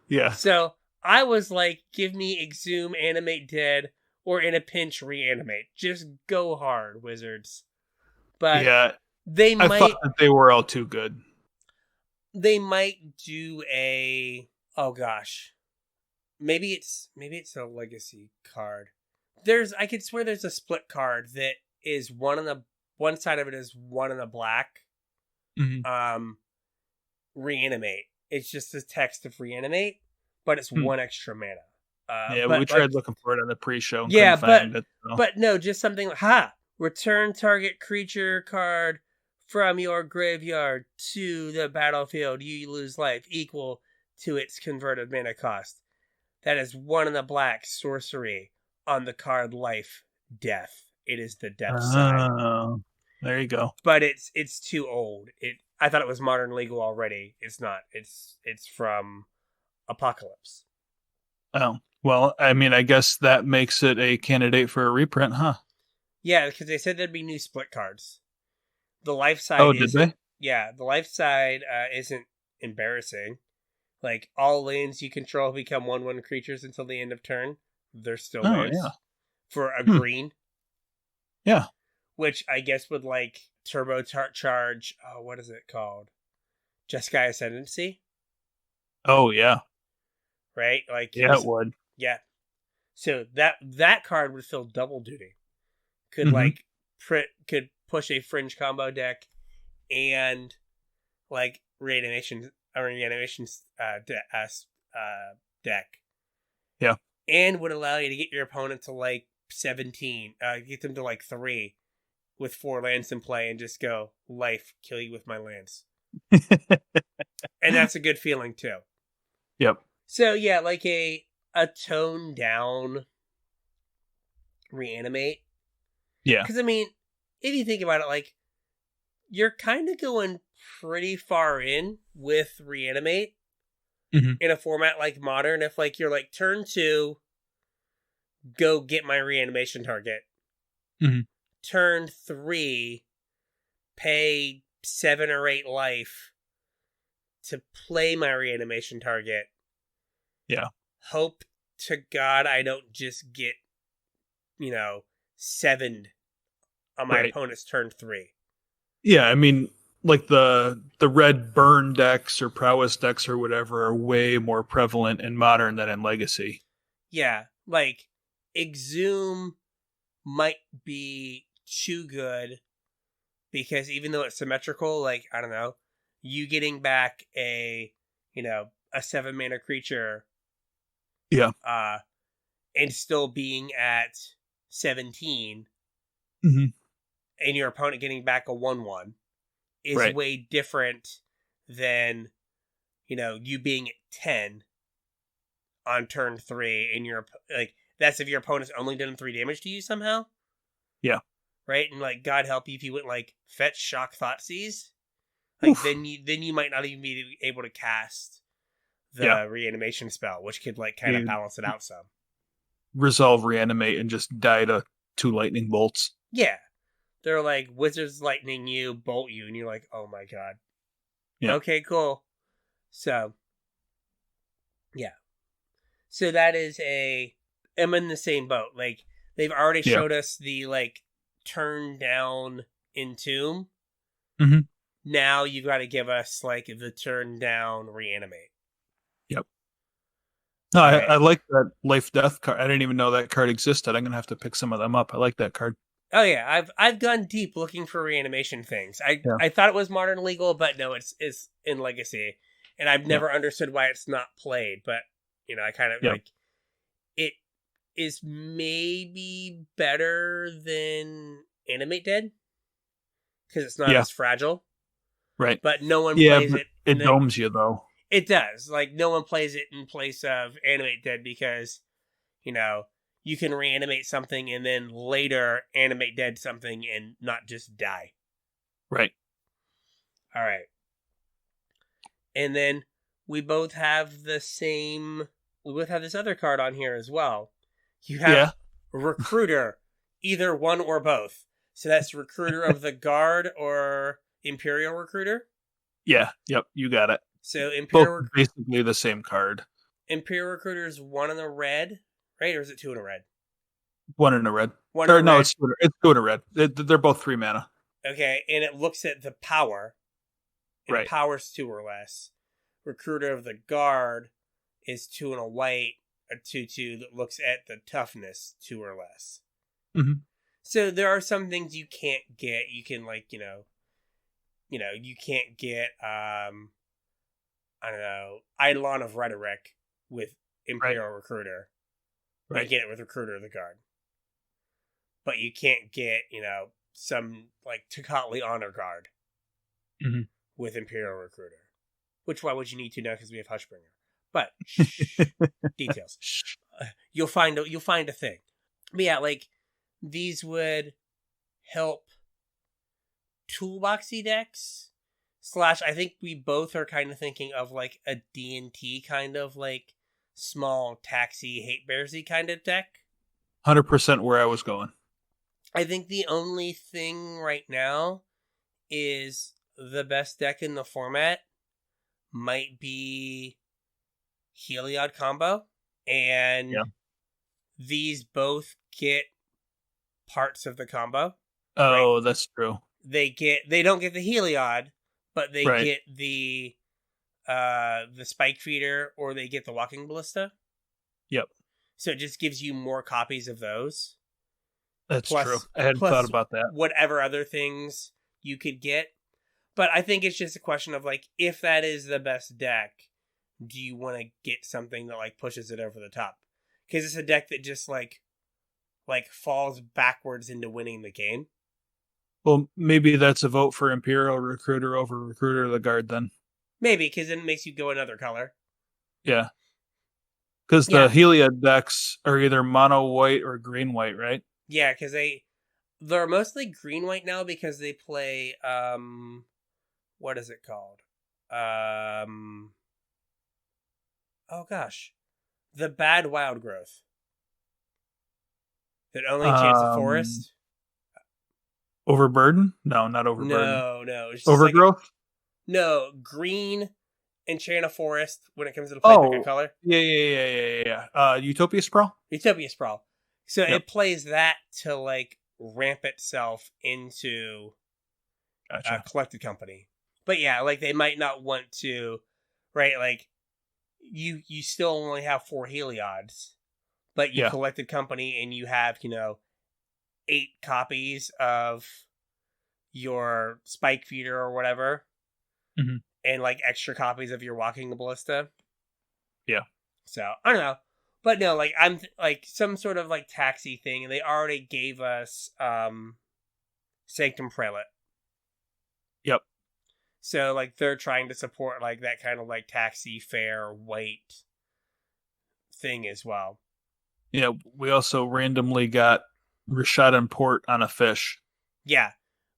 Speaker 2: Yeah.
Speaker 1: So I was like, give me Exhume, Animate Dead, or in a pinch, Reanimate. Just go hard, Wizards. But
Speaker 2: yeah,
Speaker 1: I
Speaker 2: thought that they were all too good.
Speaker 1: They might do a... Oh, gosh. Maybe it's a legacy card. I could swear there's a split card that is one side of it is 1 in a black.
Speaker 2: Mm-hmm.
Speaker 1: Reanimate. It's just the text of Reanimate, but it's 1 extra mana.
Speaker 2: We tried looking for it on the pre-show.
Speaker 1: Yeah,
Speaker 2: find it, so.
Speaker 1: But no, just something like, return target creature card from your graveyard to the battlefield. You lose life equal to its converted mana cost. That is 1 in the black sorcery on the card life death. It is the death side.
Speaker 2: There you go.
Speaker 1: But it's too old. I thought it was modern legal already. It's not. It's from Apocalypse.
Speaker 2: Oh, well, I mean, I guess that makes it a candidate for a reprint, huh?
Speaker 1: Yeah, because they said there'd be new split cards. The life side.
Speaker 2: Oh, did they?
Speaker 1: Yeah, the life side isn't embarrassing. Like, all lands you control become 1/1 creatures until the end of turn. They're still lands. Yeah. For a green.
Speaker 2: Yeah.
Speaker 1: Which I guess would, like, turbocharge... Oh, what is it called? Jeskai Ascendancy?
Speaker 2: Oh, yeah.
Speaker 1: Right? Like,
Speaker 2: yeah, it would.
Speaker 1: Yeah. So that card would fill double duty. Could, like, could push a fringe combo deck and, like, reanimation deck.
Speaker 2: Yeah.
Speaker 1: And would allow you to get your opponent to, like, 17. Get them to, like, 3 with 4 lands in play and just go, life, kill you with my lands. And that's a good feeling, too.
Speaker 2: Yep.
Speaker 1: So, yeah, like a toned down Reanimate.
Speaker 2: Yeah.
Speaker 1: Because, I mean, if you think about it, like, you're kind of going pretty far in with Reanimate in a format like Modern. If, like, you're like, turn 2, go get my reanimation target. Turn 3, pay 7 or 8 life to play my reanimation target.
Speaker 2: Yeah.
Speaker 1: Hope to God I don't just get, 7'd on my opponent's turn 3.
Speaker 2: Yeah, I mean, like the red burn decks or prowess decks or whatever are way more prevalent in Modern than in Legacy.
Speaker 1: Yeah, like, Exhume might be too good because even though it's symmetrical, like, I don't know, you getting back a 7 mana creature, and still being at 17, and your opponent getting back a 1/1 is way different than you being at 10 on turn 3, and you're like, that's if your opponent's only done 3 damage to you somehow.
Speaker 2: Yeah.
Speaker 1: Right? And, like, God help you if you went, like, fetch Shock Thoughtseize. Like, then you might not even be able to cast the reanimation spell, which could, like, kind of balance it out some.
Speaker 2: Resolve reanimate and just die to 2 lightning bolts.
Speaker 1: Yeah. They're like, Wizards lightning you, bolt you, and you're like, oh my god. Yeah. Okay, cool. So, yeah. So that is I'm in the same boat. Like, they've already showed us the, like, turn down Entomb. Now you've got to give us, like, the turn down Reanimate.
Speaker 2: Yep. No, I like that life death card. I didn't even know that card existed. I'm gonna have to pick some of them up. I like that card.
Speaker 1: Oh yeah, I've gone deep looking for reanimation things. I thought it was Modern legal, but no, it's in Legacy, and I've never understood why it's not played. But I kind of like it is maybe better than Animate Dead because it's not as fragile.
Speaker 2: Right.
Speaker 1: But no one
Speaker 2: Yeah,
Speaker 1: plays
Speaker 2: but
Speaker 1: it.
Speaker 2: it domes you, though.
Speaker 1: It does. Like, no one plays it in place of Animate Dead because, you can reanimate something and then later animate dead something and not just die.
Speaker 2: Right.
Speaker 1: All right. And then we both have this other card on here as well. You have Recruiter, either one or both. So that's Recruiter of the Guard or Imperial Recruiter.
Speaker 2: Yeah. Yep. You got it.
Speaker 1: So
Speaker 2: Both basically the same card.
Speaker 1: Imperial Recruiter is 1 in a red, right? Or is it 2 in a red?
Speaker 2: 1 in a red.
Speaker 1: No,
Speaker 2: it's 2 in a red. They're both 3 mana.
Speaker 1: Okay, and it looks at the power. And
Speaker 2: right.
Speaker 1: Power's 2 or less. Recruiter of the Guard is 2 and a white, a 2/2 that looks at the toughness 2 or less.
Speaker 2: Mm-hmm.
Speaker 1: So there are some things you can't get. You can you can't get Eidolon of Rhetoric with Imperial Recruiter.
Speaker 2: Right.
Speaker 1: You get it with Recruiter of the Guard. But you can't get, some like Tocatli Honor Guard with Imperial Recruiter. Which, why would you need to now? Because we have Hushbringer. But details. You'll find a thing. But yeah, like these would help toolboxy decks. / I think we both are kind of thinking of like a D&T kind of like small taxi hate bearsy kind of deck.
Speaker 2: 100% where I was going.
Speaker 1: I think the only thing right now is the best deck in the format might be Heliod combo. And these both get parts of the combo.
Speaker 2: Oh, right? That's true.
Speaker 1: They don't get the Heliod, but they get the Spike Feeder, or they get the Walking Ballista.
Speaker 2: Yep.
Speaker 1: So it just gives you more copies of those.
Speaker 2: That's true. I hadn't thought about that.
Speaker 1: Whatever other things you could get. But I think it's just a question of, like, if that is the best deck, do you want to get something that, like, pushes it over the top? Because it's a deck that just, like falls backwards into winning the game.
Speaker 2: Well, maybe that's a vote for Imperial Recruiter over Recruiter of the Guard, then.
Speaker 1: Maybe, because then it makes you go another color.
Speaker 2: Yeah. Because the Heliod decks are either mono-white or green-white, right?
Speaker 1: Yeah, because they're mostly green-white now because they play, what is it called? Oh gosh. The bad Wild Growth. That only enchants the forest.
Speaker 2: Overburden? No, not Overburden.
Speaker 1: No. It's just
Speaker 2: Overgrowth?
Speaker 1: No, green enchant a forest when it comes to the play pick a color.
Speaker 2: Yeah. Utopia Sprawl?
Speaker 1: Utopia Sprawl. So it plays that to, like, ramp itself into Collected Company. But yeah, like, they might not want to, right? Like, you still only have 4 Heliods, but you Collected Company and you have, 8 copies of your Spike Feeder or whatever.
Speaker 2: Mm-hmm.
Speaker 1: And, like, extra copies of your Walking the Ballista.
Speaker 2: Yeah.
Speaker 1: So, I don't know. But no, like, I'm like some sort of like taxi thing, and they already gave us Sanctum Prelate.
Speaker 2: Yep.
Speaker 1: So, like, they're trying to support like that kind of like taxi fair white thing as well.
Speaker 2: Yeah, we also randomly got Rishadan Port on a fish.
Speaker 1: Yeah.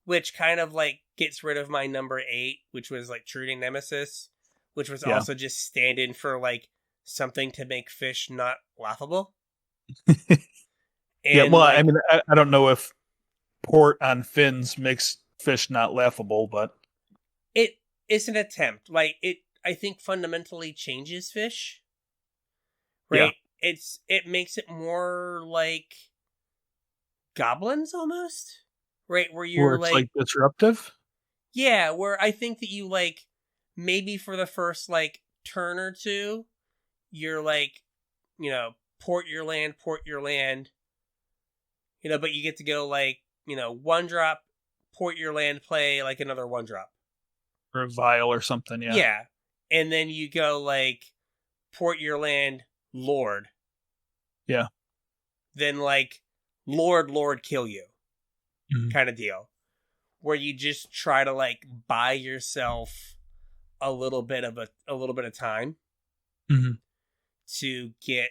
Speaker 1: Which kind of like gets rid of my number 8, which was like Truding Nemesis, which was also just stand in for like something to make fish not laughable.
Speaker 2: Yeah, well, like, I mean, I don't know if port on fins makes fish not laughable, but
Speaker 1: it's an attempt. Like, I think fundamentally changes fish. Right? Yeah. It makes it more like goblins almost. Right? Where you're
Speaker 2: it's like disruptive?
Speaker 1: Yeah, where I think that you like maybe for the first like turn or two, you're like, port your land, but you get to go like, 1-drop, port your land, play like another 1-drop.
Speaker 2: Or a vial or something, yeah.
Speaker 1: Yeah. And then you go like, port your land, Lord.
Speaker 2: Yeah.
Speaker 1: Then like, Lord, kill you. Mm-hmm. Kind of deal. where you just try to like buy yourself a little bit of time to get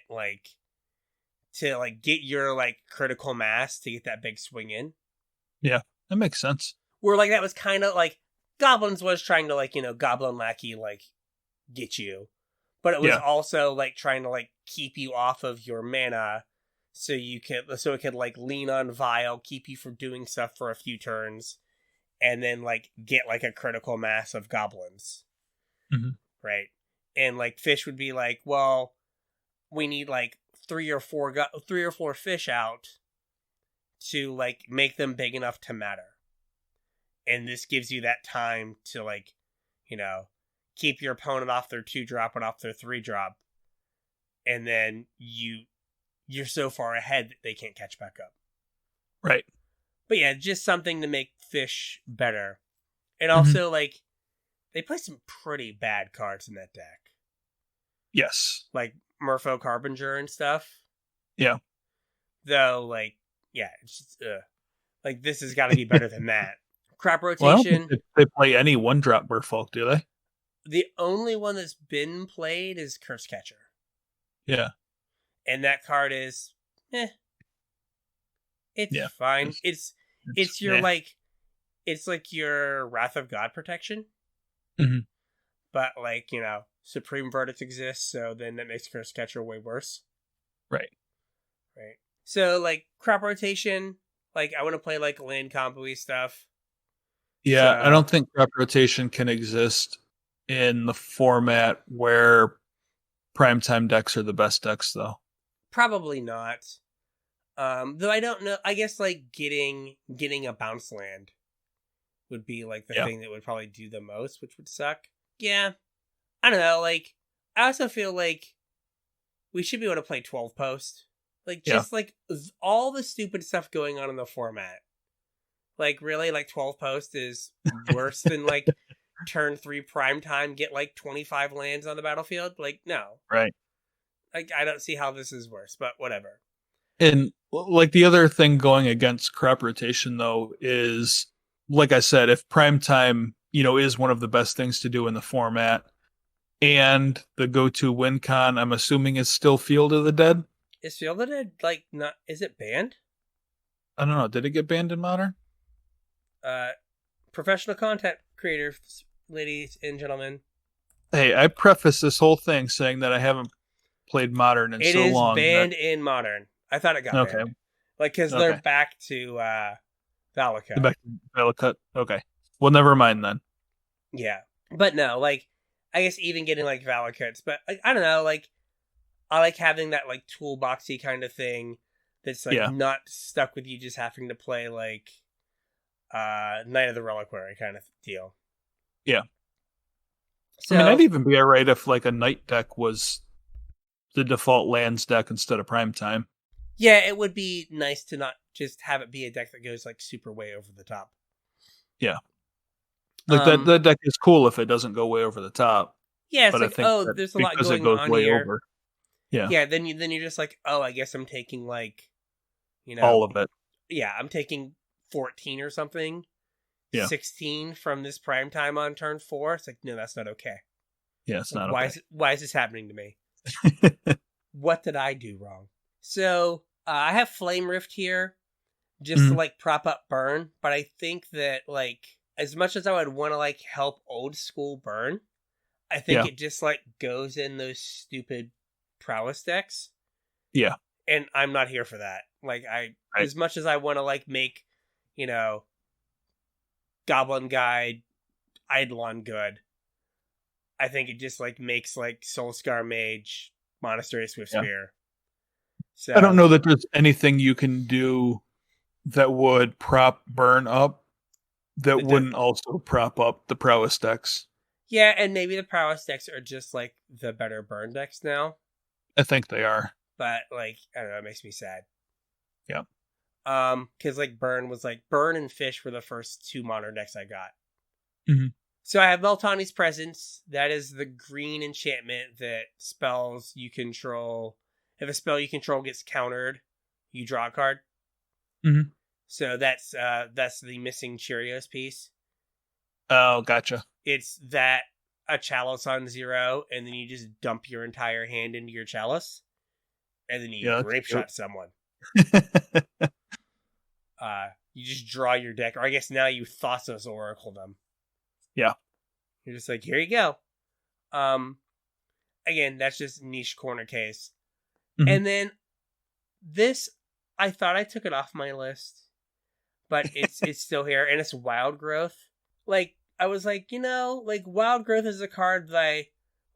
Speaker 1: your like critical mass to get that big swing in.
Speaker 2: Yeah, that makes sense.
Speaker 1: Where like that was kind of like Goblins was trying to like, Goblin Lackey like get you, but it was also like trying to like keep you off of your mana so it could like lean on Vile, keep you from doing stuff for a few turns, and then like get like a critical mass of goblins. Right? And like Fish would be like, well, we need like 3 or 4 fish out to like make them big enough to matter. And this gives you that time to like, keep your opponent off their 2-drop and off their 3-drop. And then you're so far ahead that they can't catch back up.
Speaker 2: Right.
Speaker 1: But yeah, just something to make Fish better. And also like they play some pretty bad cards in that deck.
Speaker 2: Yes.
Speaker 1: Like Merfolk Harbinger and stuff.
Speaker 2: Yeah.
Speaker 1: Though, like, yeah, it's just, like, this has got to be better than that. Crop rotation.
Speaker 2: Well, I don't think they play any 1-drop Merfolk, do they?
Speaker 1: The only one that's been played is Curse Catcher.
Speaker 2: Yeah.
Speaker 1: And that card is, it's fine. It's your, like, it's like your Wrath of God protection. But, like, Supreme Verdict exists, so then that makes Curse Catcher way worse.
Speaker 2: Right.
Speaker 1: So, like, crop rotation, like, I want to play, like, land combo-y stuff.
Speaker 2: Yeah, I don't think crop rotation can exist in the format where primetime decks are the best decks, though.
Speaker 1: Probably not. Though I don't know. I guess, like, getting a bounce land would be, like, the thing that would probably do the most, which would suck. Yeah. I don't know, like, I also feel like we should be able to play 12 post. Like, just, like, all the stupid stuff going on in the format. Like, really, like, 12 post is worse than, like, turn 3 primetime, get, like, 25 lands on the battlefield? Like, no.
Speaker 2: Right.
Speaker 1: Like, I don't see how this is worse, but whatever.
Speaker 2: And, like, the other thing going against crop rotation, though, is, like I said, if primetime, is one of the best things to do in the format, and the go-to win con, I'm assuming, is still Field of the Dead?
Speaker 1: Is Field of the Dead, like, not... Is it banned?
Speaker 2: I don't know. Did it get banned in Modern?
Speaker 1: Professional content creators, ladies and gentlemen.
Speaker 2: Hey, I preface this whole thing saying that I haven't played Modern in so long.
Speaker 1: It is banned in Modern. I thought it got banned. Like, because they're back to Valakut.
Speaker 2: They're back to Valakut? Okay. Well, never mind then.
Speaker 1: Yeah. But no, like, I guess even getting, like, Valakuts. But, like, I don't know, like, I like having that, like, toolboxy kind of thing that's, like, not stuck with you just having to play, like, Knight of the Reliquary kind of deal.
Speaker 2: Yeah.
Speaker 1: So,
Speaker 2: I mean, I'd even be alright if, like, a Knight deck was the default lands deck instead of Primetime.
Speaker 1: Yeah, it would be nice to not just have it be a deck that goes, like, super way over the top.
Speaker 2: Yeah. Like, that deck is cool if it doesn't go way over the top.
Speaker 1: Yeah, it's like, there's a lot going on here.
Speaker 2: Over. Yeah.
Speaker 1: Yeah, then you're just like, I guess I'm taking, like,
Speaker 2: all of it.
Speaker 1: Yeah, I'm taking 14 or something.
Speaker 2: Yeah.
Speaker 1: 16 from this prime time on turn 4. It's like, no, that's not okay.
Speaker 2: Yeah, it's not
Speaker 1: okay. Why is this happening to me? What did I do wrong? So, I have Flame Rift here just to, like, prop up Burn, but I think that, like, as much as I would want to, like, help old school Burn, I think it just, like, goes in those stupid prowess decks.
Speaker 2: Yeah.
Speaker 1: And I'm not here for that. Like, as much as I want to, like, make, Goblin Guide, Eidolon good, I think it just, like, makes, like, Soulscar Mage, Monastery Swiftspear. So,
Speaker 2: I don't know that there's anything you can do that would prop Burn up that wouldn't also prop up the prowess decks.
Speaker 1: Yeah, and maybe the prowess decks are just, like, the better Burn decks now.
Speaker 2: I think they are.
Speaker 1: But, like, I don't know, it makes me sad.
Speaker 2: Yeah.
Speaker 1: Because, like, Burn and Fish were the first 2 modern decks I got.
Speaker 2: Mm-hmm.
Speaker 1: So I have Meltani's Presence. That is the green enchantment that spells you control. If a spell you control gets countered, you draw a card.
Speaker 2: Mm-hmm.
Speaker 1: So that's the missing Cheerios piece.
Speaker 2: Oh, gotcha.
Speaker 1: It's that a chalice on 0, and then you just dump your entire hand into your chalice, and then you grape shot someone. You just draw your deck, or I guess now you Thassos Oracle them.
Speaker 2: Yeah.
Speaker 1: You're just like, here you go. Again, that's just niche corner case. Mm-hmm. And then this, I thought I took it off my list, but it's still here, and it's Wild Growth. Like, I was like, Wild Growth is a card that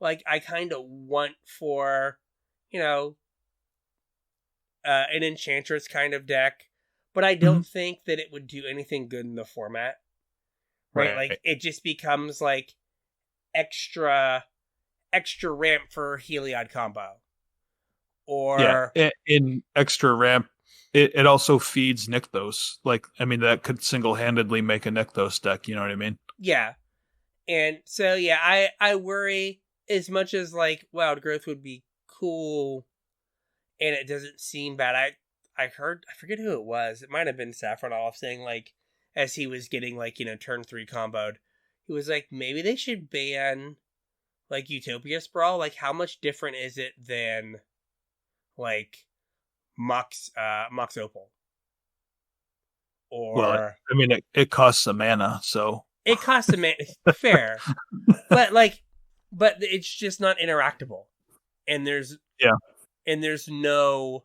Speaker 1: I kind of want for, an Enchantress kind of deck, but I don't think that it would do anything good in the format. Right? Like, it just becomes, like, extra ramp for Heliod combo. Or...
Speaker 2: Yeah, in extra ramp, it also feeds Nykthos. Like, I mean, that could single-handedly make a Nykthos deck, you know what I mean?
Speaker 1: Yeah. And so, yeah, I worry, as much as, like, Wild Growth would be cool, and it doesn't seem bad. I heard, I forget who it was. It might have been Saffron Olive saying, like, as he was getting, like, turn 3 comboed, he was like, maybe they should ban, like, Utopia Sprawl. Like, how much different is it than, like, Mox Opal? Or...
Speaker 2: Well, I mean, it costs a mana, so...
Speaker 1: It costs a mana, fair. But it's just not interactable. And there's no...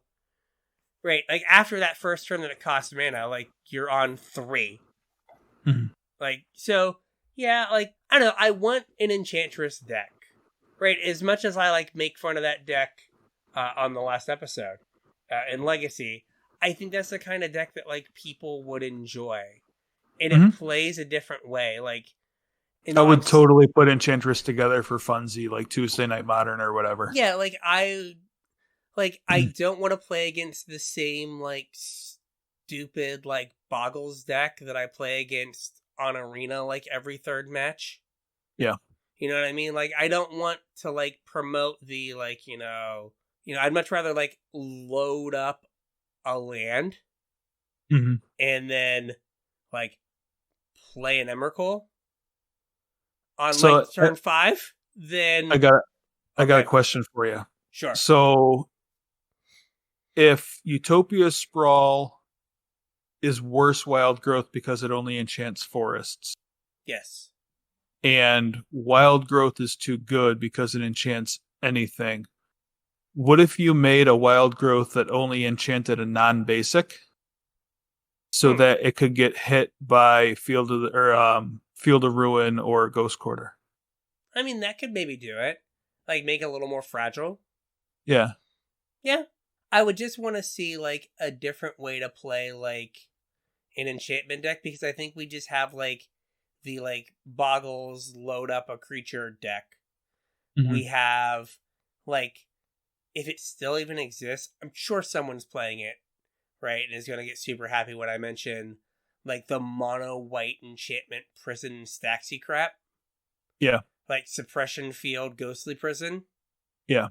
Speaker 1: Right, like, after that first turn that it costs mana, like, you're on 3.
Speaker 2: Mm-hmm.
Speaker 1: Like, so, yeah, like, I don't know, I want an Enchantress deck. Right, as much as I, like, make fun of that deck on the last episode, in Legacy, I think that's the kind of deck that, like, people would enjoy. And it plays a different way, like...
Speaker 2: I would totally put Enchantress together for funsy, like Tuesday Night Modern or whatever.
Speaker 1: Yeah, I don't want to play against the same, like, stupid, like, Boggles deck that I play against on Arena, like, every third match.
Speaker 2: Yeah.
Speaker 1: You know what I mean? Like, I don't want to, like, promote the, like, I'd much rather, like, load up a land and then, like, play an Emrakul on, like, turn 5, then...
Speaker 2: I got a question for you.
Speaker 1: Sure.
Speaker 2: So, if Utopia Sprawl is worse Wild Growth because it only enchants forests.
Speaker 1: Yes.
Speaker 2: And Wild Growth is too good because it enchants anything. What if you made a Wild Growth that only enchanted a non-basic? So that it could get hit by Field of Ruin or Ghost Quarter.
Speaker 1: I mean, that could maybe do it. Like, make it a little more fragile.
Speaker 2: Yeah.
Speaker 1: Yeah. I would just want to see, like, a different way to play, like, an enchantment deck, because I think we just have, like, the, like, Boggles load up a creature deck. We have, like, if it still even exists, I'm sure someone's playing it, right, and is going to get super happy when I mention, like, the mono white enchantment prison stacksy crap.
Speaker 2: Yeah.
Speaker 1: Like Suppression Field Ghostly Prison.
Speaker 2: Yeah.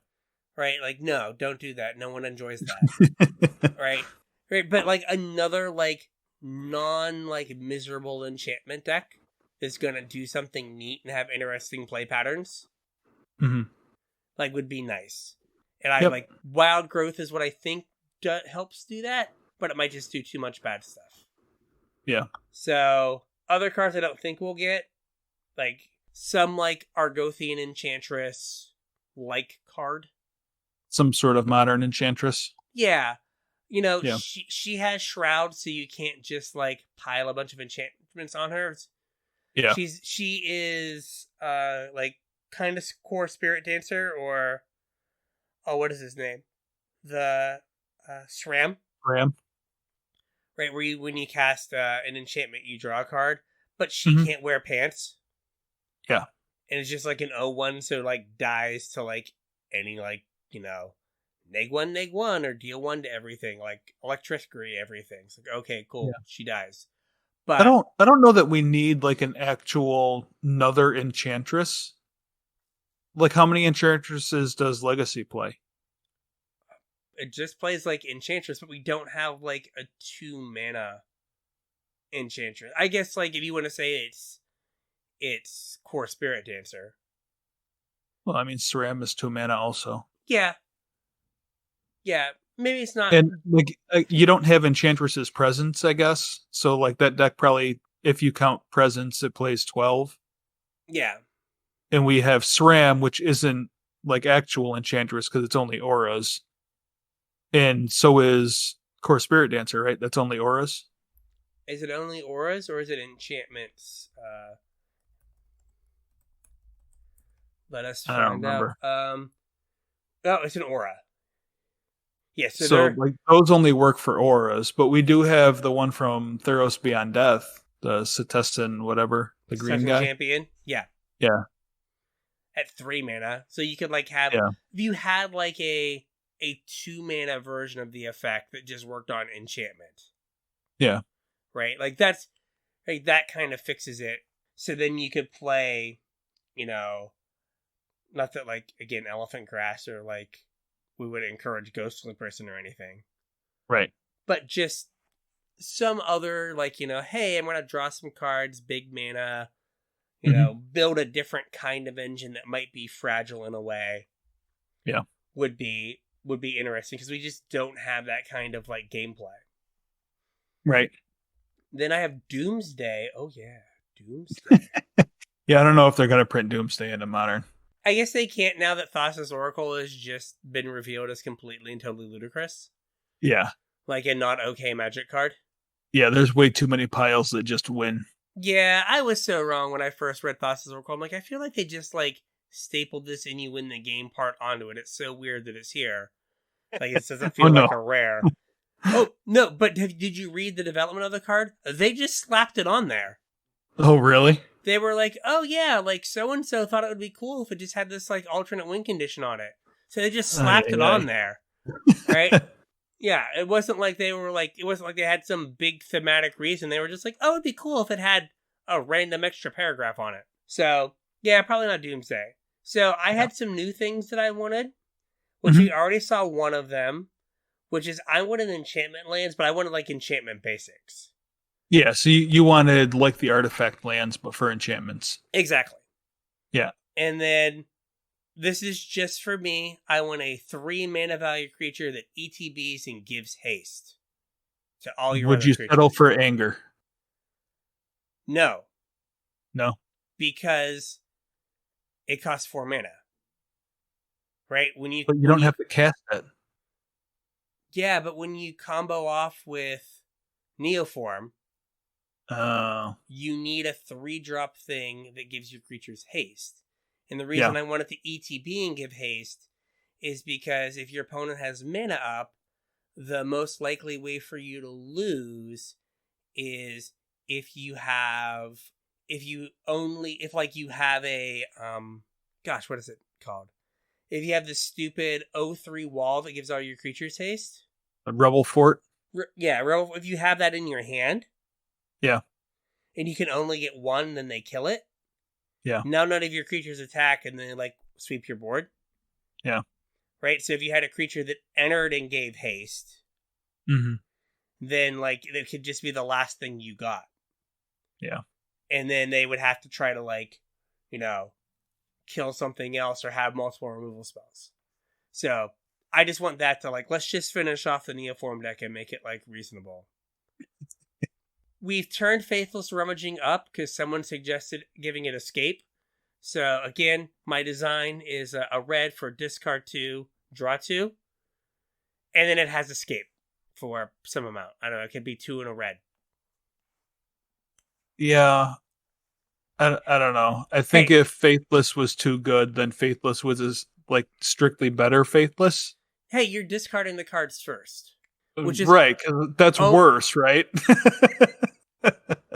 Speaker 1: Right? Like, no, don't do that. No one enjoys that. Right? But, like, another, like, like, miserable enchantment deck is going to do something neat and have interesting play patterns. Like, would be nice. And like, Wild Growth is what I think helps do that, but it might just do too much bad stuff.
Speaker 2: Yeah.
Speaker 1: So, other cards I don't think we'll get, like, some, like, Argothian Enchantress, like, card.
Speaker 2: Some sort of modern Enchantress.
Speaker 1: Yeah. She has Shroud, so you can't just, like, pile a bunch of enchantments on her.
Speaker 2: Yeah.
Speaker 1: She is, like, kind of core Spirit Dancer, or, oh, what is his name? The, SRAM?
Speaker 2: SRAM.
Speaker 1: Right, where when you cast an enchantment, you draw a card, but she can't wear pants.
Speaker 2: Yeah.
Speaker 1: And it's just like an 0-1, so, like, dies to, like, any, like, neg 1, or deal 1 to everything, like, electricity, everything. It's like, okay, cool, she dies. But
Speaker 2: I don't know that we need, like, an actual another Enchantress. Like, how many Enchantresses does Legacy play?
Speaker 1: It just plays, like, Enchantress, but we don't have, like, a 2 mana Enchantress. I guess, like, if you want to say it's core Spirit Dancer.
Speaker 2: Well, I mean, SRAM is 2 mana also.
Speaker 1: Yeah. Yeah, maybe it's not.
Speaker 2: And, like, you don't have Enchantress's Presence, I guess. So, like, that deck probably, if you count Presence, it plays 12.
Speaker 1: Yeah.
Speaker 2: And we have SRAM, which isn't, like, actual Enchantress because it's only auras. And so is Core Spirit Dancer, right? That's only auras.
Speaker 1: Is it only auras or is it enchantments? Let us find
Speaker 2: I don't remember.
Speaker 1: out. Oh, it's an aura. Yes,
Speaker 2: So like those only work for auras, but we do have the one from Theros Beyond Death, the Setestan whatever, the green guy.
Speaker 1: Champion. Yeah.
Speaker 2: Yeah.
Speaker 1: At 3 mana. So you could like have if you had like a 2 mana version of the effect that just worked on enchantment.
Speaker 2: Yeah.
Speaker 1: Right? Like that's like that kind of fixes it. So then you could play, you know, not that like again, Elephant Grass or like we would encourage Ghostly Person or anything.
Speaker 2: Right.
Speaker 1: But just some other, like, you know, hey, I'm going to draw some cards, big mana, you know, build a different kind of engine that might be fragile in a way.
Speaker 2: Yeah.
Speaker 1: Would be interesting because we just don't have that kind of, like, gameplay.
Speaker 2: Right.
Speaker 1: Then I have Doomsday. Oh, yeah. Doomsday.
Speaker 2: Yeah, I don't know if they're going to print Doomsday into Modern.
Speaker 1: I guess they can't now that Thassa's Oracle has just been revealed as completely and totally ludicrous.
Speaker 2: Yeah.
Speaker 1: Like a not okay Magic card.
Speaker 2: Yeah, there's way too many piles that just win.
Speaker 1: Yeah, I was so wrong when I first read Thassa's Oracle. I'm like, I feel like they just like stapled this and you win the game part onto it. It's so weird that it's here. Like it doesn't feel like a rare. Oh, no, but did you read the development of the card? They just slapped it on there.
Speaker 2: Oh, really?
Speaker 1: They were like, oh yeah, like so-and-so thought it would be cool if it just had this like alternate win condition on it. So they just slapped it on there. Right? Yeah, it wasn't like they had some big thematic reason. They were just like, oh, it'd be cool if it had a random extra paragraph on it. So, yeah, probably not Doomsday. So I had some new things that I wanted, which we already saw one of them, which is I wanted enchantment lands, but I wanted like enchantment basics.
Speaker 2: Yeah, so you wanted like the artifact lands, but for enchantments.
Speaker 1: Exactly.
Speaker 2: Yeah.
Speaker 1: And then this is just for me. I want a 3 mana value creature that ETBs and gives haste to all your.
Speaker 2: Would you settle for anger?
Speaker 1: No.
Speaker 2: No.
Speaker 1: Because it costs 4 mana. Right?
Speaker 2: But you don't have to cast it.
Speaker 1: Yeah, but when you combo off with Neoform, you need a 3-drop thing that gives your creatures haste. And the reason I wanted to ETB and give haste is because if your opponent has mana up, the most likely way for you to lose is if you have a what is it called? If you have this stupid 0/3 wall that gives all your creatures haste.
Speaker 2: A Rebel Fort?
Speaker 1: If you have that in your hand.
Speaker 2: Yeah.
Speaker 1: And you can only get 1, then they kill it.
Speaker 2: Yeah.
Speaker 1: Now none of your creatures attack and then like sweep your board.
Speaker 2: Yeah.
Speaker 1: Right? So if you had a creature that entered and gave haste, then like it could just be the last thing you got.
Speaker 2: Yeah.
Speaker 1: And then they would have to try to like, you know, kill something else or have multiple removal spells. So I just want that to like, let's just finish off the Neoform deck and make it like reasonable. We've turned Faithless Rummaging up because someone suggested giving it escape. So again, my design is a red for discard 2, draw 2. And then it has escape for some amount. I don't know, it could be 2 and a red.
Speaker 2: Yeah. I don't know. I think if Faithless was too good, then Faithless was like strictly better Faithless.
Speaker 1: Hey, you're discarding the cards first. Which is
Speaker 2: right, 'cause that's worse, right?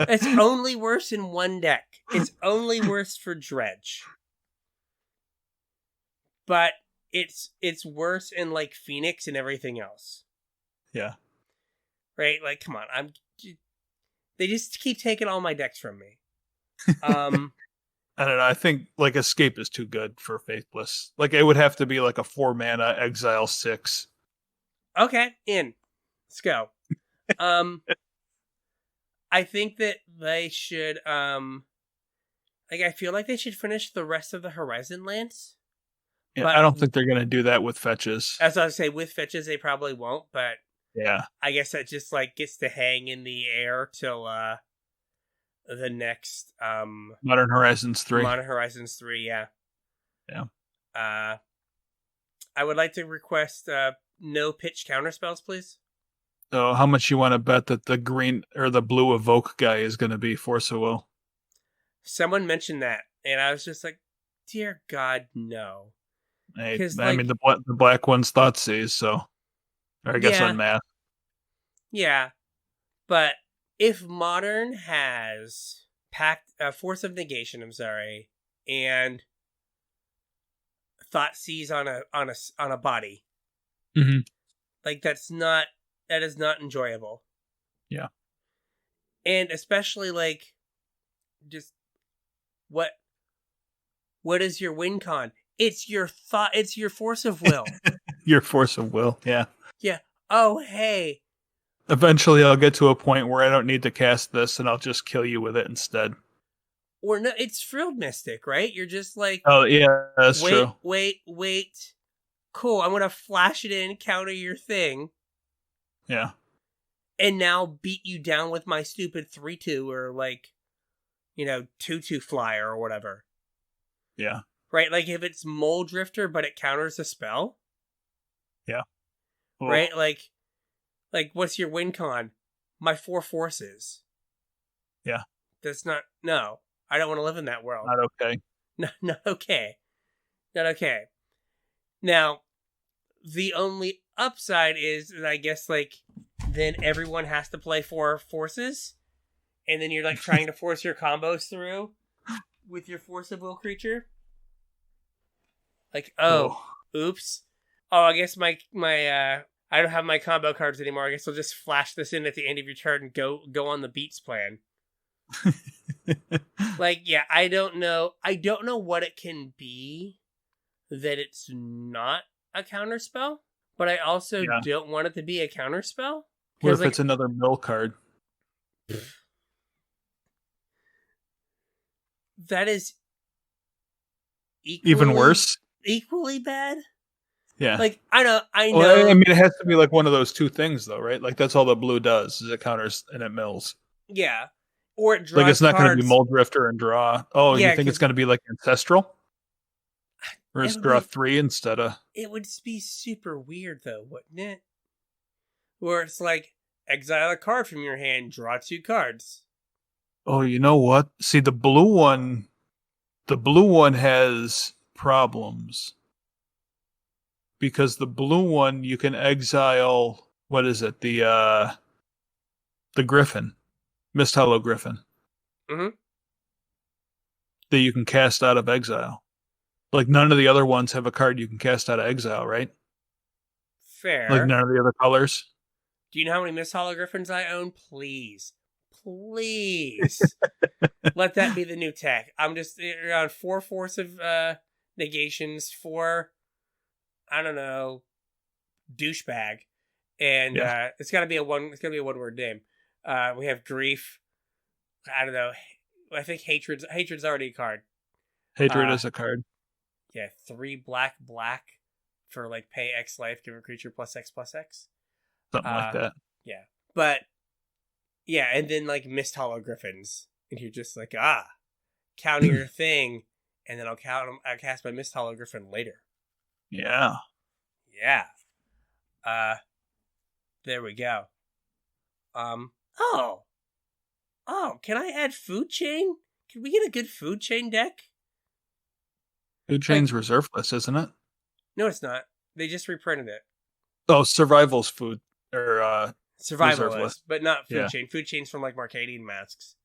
Speaker 1: It's only worse in one deck. It's only worse for Dredge. But it's worse in like Phoenix and everything else.
Speaker 2: Yeah.
Speaker 1: Right? Like, come on. They just keep taking all my decks from me. I
Speaker 2: don't know. I think like Escape is too good for Faithless. Like it would have to be like a 4 mana exile 6.
Speaker 1: Okay, in. Let's go. I think that they should, I feel like they should finish the rest of the Horizon lands.
Speaker 2: Yeah,
Speaker 1: But
Speaker 2: I don't think they're going to do that with fetches.
Speaker 1: as I say, with fetches, they probably won't, but
Speaker 2: Yeah.
Speaker 1: I guess that just, gets to hang in the air till, the next,
Speaker 2: Modern Horizons 3.
Speaker 1: Modern Horizons 3, yeah.
Speaker 2: Yeah.
Speaker 1: I would like to request, no pitch counterspells, please.
Speaker 2: So how much you want to bet that the green or the blue evoke guy is going to be Force of Will?
Speaker 1: Someone mentioned that, and I was just like, dear God, no.
Speaker 2: I mean, the black one's Thoughtseize, so... Or I guess
Speaker 1: Yeah.
Speaker 2: Unmask.
Speaker 1: Yeah, but if Modern has Force of Negation, and Thoughtseize on a body,
Speaker 2: Mm-hmm.
Speaker 1: that is not enjoyable.
Speaker 2: Yeah.
Speaker 1: And especially just what is your win con? It's your Force of Will.
Speaker 2: Your Force of Will, yeah.
Speaker 1: Yeah. Oh, hey.
Speaker 2: Eventually I'll get to a point where I don't need to cast this and I'll just kill you with it instead.
Speaker 1: Or no, it's Frilled Mystic, right? You're just like,
Speaker 2: oh yeah, that's true.
Speaker 1: Wait. Cool, I'm gonna flash it in, counter your thing.
Speaker 2: Yeah.
Speaker 1: And now beat you down with my stupid 3/2 or 2/2 flyer or whatever.
Speaker 2: Yeah.
Speaker 1: Right? Like if it's Mole Drifter but it counters a spell.
Speaker 2: Yeah.
Speaker 1: Oh. Right? Like what's your win con? My 4 forces.
Speaker 2: Yeah.
Speaker 1: That's not no. I don't want to live in that world.
Speaker 2: Not okay.
Speaker 1: No, not okay. Not okay. Now, the only upside is, I guess, then everyone has to play 4 forces, and then you're, trying to force your combos through with your Force of Will creature. Oops. Oh, I guess my I don't have my combo cards anymore. I guess I'll just flash this in at the end of your turn and go on the beats plan. Yeah, I don't know what it can be that it's not a counterspell, but I also don't want it to be a counterspell.
Speaker 2: What if it's another mill card?
Speaker 1: That is
Speaker 2: even worse?
Speaker 1: Equally bad?
Speaker 2: Yeah.
Speaker 1: I know.
Speaker 2: Well, I mean, it has to be one of those two things, though, right? That's all the blue does, is it counters and it mills.
Speaker 1: Yeah. Or it draws
Speaker 2: it's not going to be Mold Drifter and draw. Oh, yeah, you think it's going to be Ancestral? Or is draw 3 instead of...
Speaker 1: It would be super weird, though, wouldn't it? Where it's exile a card from your hand, draw 2 cards.
Speaker 2: Oh, you know what? See, the blue one has problems. Because the blue one, you can exile... What is it? The Griffin. Mist Hollow Griffin.
Speaker 1: Mm-hmm.
Speaker 2: That you can cast out of exile. None of the other ones have a card you can cast out of exile, right?
Speaker 1: Fair.
Speaker 2: None of the other colors.
Speaker 1: Do you know how many Mist Hollow Griffins I own? Please. Let that be the new tech. I'm just around 4 Force of negations, 4, I don't know, douchebag. And it's gotta be a one word name. We have Grief. I don't know. I think Hatred's already a card.
Speaker 2: Hatred is a card.
Speaker 1: Yeah, 3 black for pay X life, give a creature +X/+X.
Speaker 2: Something like that.
Speaker 1: Yeah. But yeah, and then Mist Hollow Griffins. And you're just counter your thing, and then I'll cast my Mist Hollow Griffin later.
Speaker 2: Yeah.
Speaker 1: Yeah. There we go. Can I add Food Chain? Can we get a good Food Chain deck?
Speaker 2: Food Chain's reserveless, isn't it?
Speaker 1: No, it's not. They just reprinted it.
Speaker 2: Oh, Survival's food. Or,
Speaker 1: Survival
Speaker 2: reserveless.
Speaker 1: is, but not Food Chain. Food Chain's from Marcadian Masks.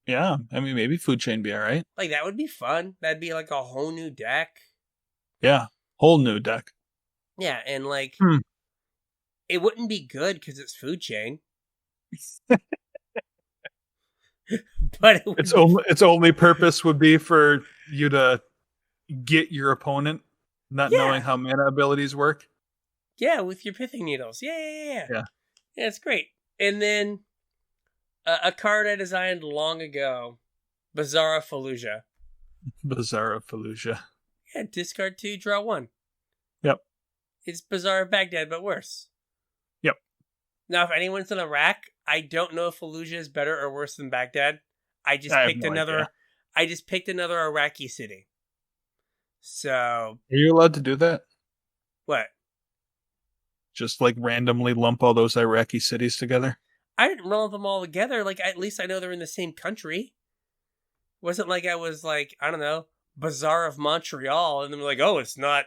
Speaker 2: Yeah, I mean, maybe Food Chain be alright.
Speaker 1: That would be fun. That'd be a whole new deck.
Speaker 2: Yeah, whole new deck.
Speaker 1: Yeah, and it wouldn't be good because it's Food Chain. But
Speaker 2: its only purpose would be for you to get your opponent, not knowing how mana abilities work.
Speaker 1: Yeah, with your pithing needles. Yeah. Yeah, it's great. And then A card I designed long ago. Bizarra Fallujah.
Speaker 2: Bizarra Fallujah.
Speaker 1: Yeah, discard 2, draw 1.
Speaker 2: Yep.
Speaker 1: It's Bizarre Baghdad, but worse.
Speaker 2: Yep.
Speaker 1: Now, if anyone's in Iraq, I don't know if Fallujah is better or worse than Baghdad. I just picked another Iraqi city. So,
Speaker 2: are you allowed to do that?
Speaker 1: What?
Speaker 2: Just like randomly lump all those Iraqi cities together?
Speaker 1: I didn't lump them all together. Like, at least I know they're in the same country. It wasn't like I was like, I don't know, Bazaar of Montreal, and then like, oh, it's not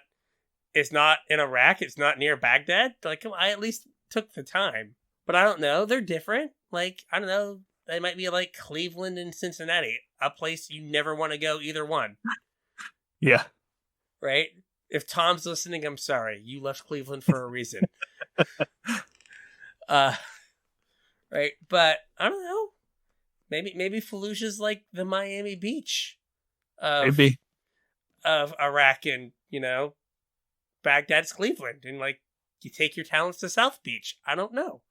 Speaker 1: in Iraq, it's not near Baghdad. Like, I at least took the time. But I don't know, they're different. Like, I don't know, they might be like Cleveland and Cincinnati, a place you never want to go either one.
Speaker 2: Yeah.
Speaker 1: Right? If Tom's listening, I'm sorry. You left Cleveland for a reason. Right? But I don't know. Maybe Fallujah's like the Miami Beach of Iraq, and, you know, Baghdad's Cleveland, and like you take your talents to South Beach. I don't know.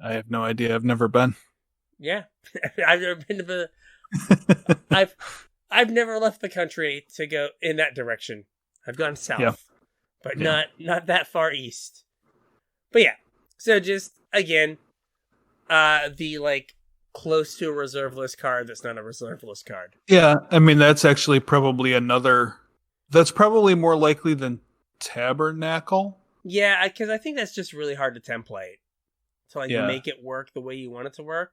Speaker 2: I have no idea. I've never been.
Speaker 1: Yeah. I've never been to the I've never left the country to go in that direction. I've gone south, but not that far east. But yeah, so just again, the like close to a reserve list card that's not a reserve list card.
Speaker 2: Yeah, I mean that's actually probably that's probably more likely than Tabernacle.
Speaker 1: Yeah, because I think that's just really hard to template to like make it work the way you want it to work.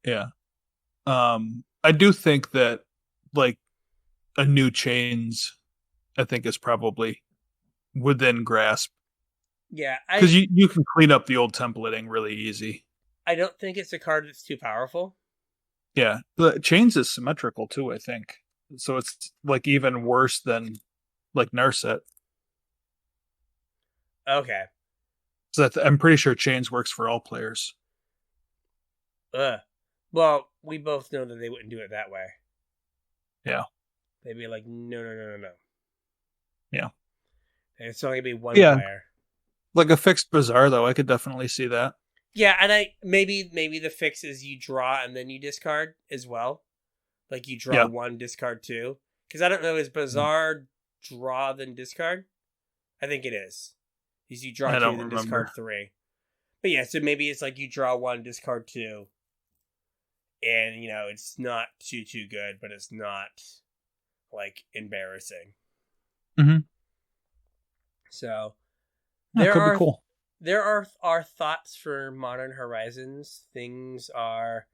Speaker 2: Yeah, I do think that like a new chains, I think is probably within grasp.
Speaker 1: Yeah,
Speaker 2: because you can clean up the old templating really easy.
Speaker 1: I don't think it's a card that's too powerful.
Speaker 2: Yeah, the chains is symmetrical too, I think. So it's like even worse than like Narset.
Speaker 1: Okay.
Speaker 2: So I'm pretty sure chains works for all players.
Speaker 1: Well, we both know that they wouldn't do it that way.
Speaker 2: Yeah.
Speaker 1: They'd be like, no.
Speaker 2: Yeah.
Speaker 1: And it's only gonna be one player.
Speaker 2: Like a fixed Bazaar, though, I could definitely see that.
Speaker 1: Yeah, and maybe the fix is you draw and then you discard as well. Like you draw 1, discard 2. Because I don't know, is Bazaar draw then discard? I think it is. Is you draw 2 then discard 3. But yeah, so maybe it's like you draw 1, discard 2. And, you know, it's not too good, but it's not like embarrassing.
Speaker 2: Mm-hmm.
Speaker 1: So
Speaker 2: that could be cool.
Speaker 1: There are thoughts for Modern Horizons. Things are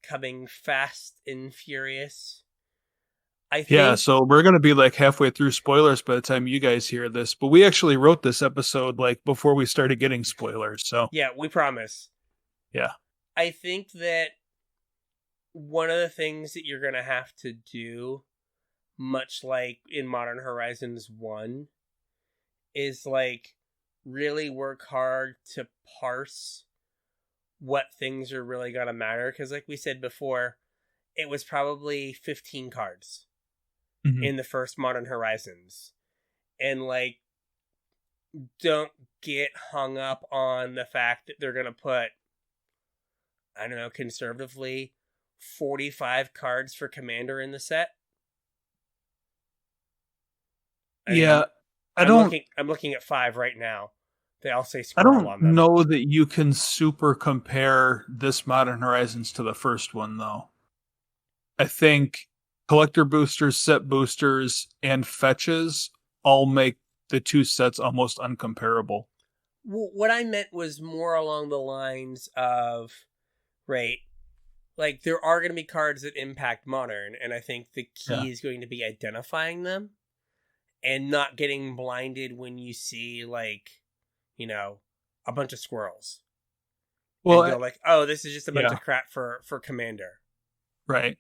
Speaker 1: coming fast and furious. I think,
Speaker 2: so we're going to be like halfway through spoilers by the time you guys hear this. But we actually wrote this episode like before we started getting spoilers. So
Speaker 1: yeah, we promise.
Speaker 2: Yeah.
Speaker 1: I think that one of the things that you're going to have to do, much like in Modern Horizons 1, is like really work hard to parse what things are really going to matter. Because like we said before, it was probably 15 cards in the first Modern Horizons. And like, don't get hung up on the fact that they're going to put, I don't know, conservatively 45 cards for Commander in the set. I'm looking at 5 right now. They all say Squirrel on them.
Speaker 2: I don't know that you can super compare this Modern Horizons to the first one, though. I think collector boosters, set boosters, and fetches all make the two sets almost uncomparable.
Speaker 1: What I meant was more along the lines of, right, like there are going to be cards that impact Modern, and I think the key is going to be identifying them and not getting blinded when you see, like, you know, a bunch of squirrels. Well, and go like, oh, this is just a bunch of crap for Commander.
Speaker 2: Right.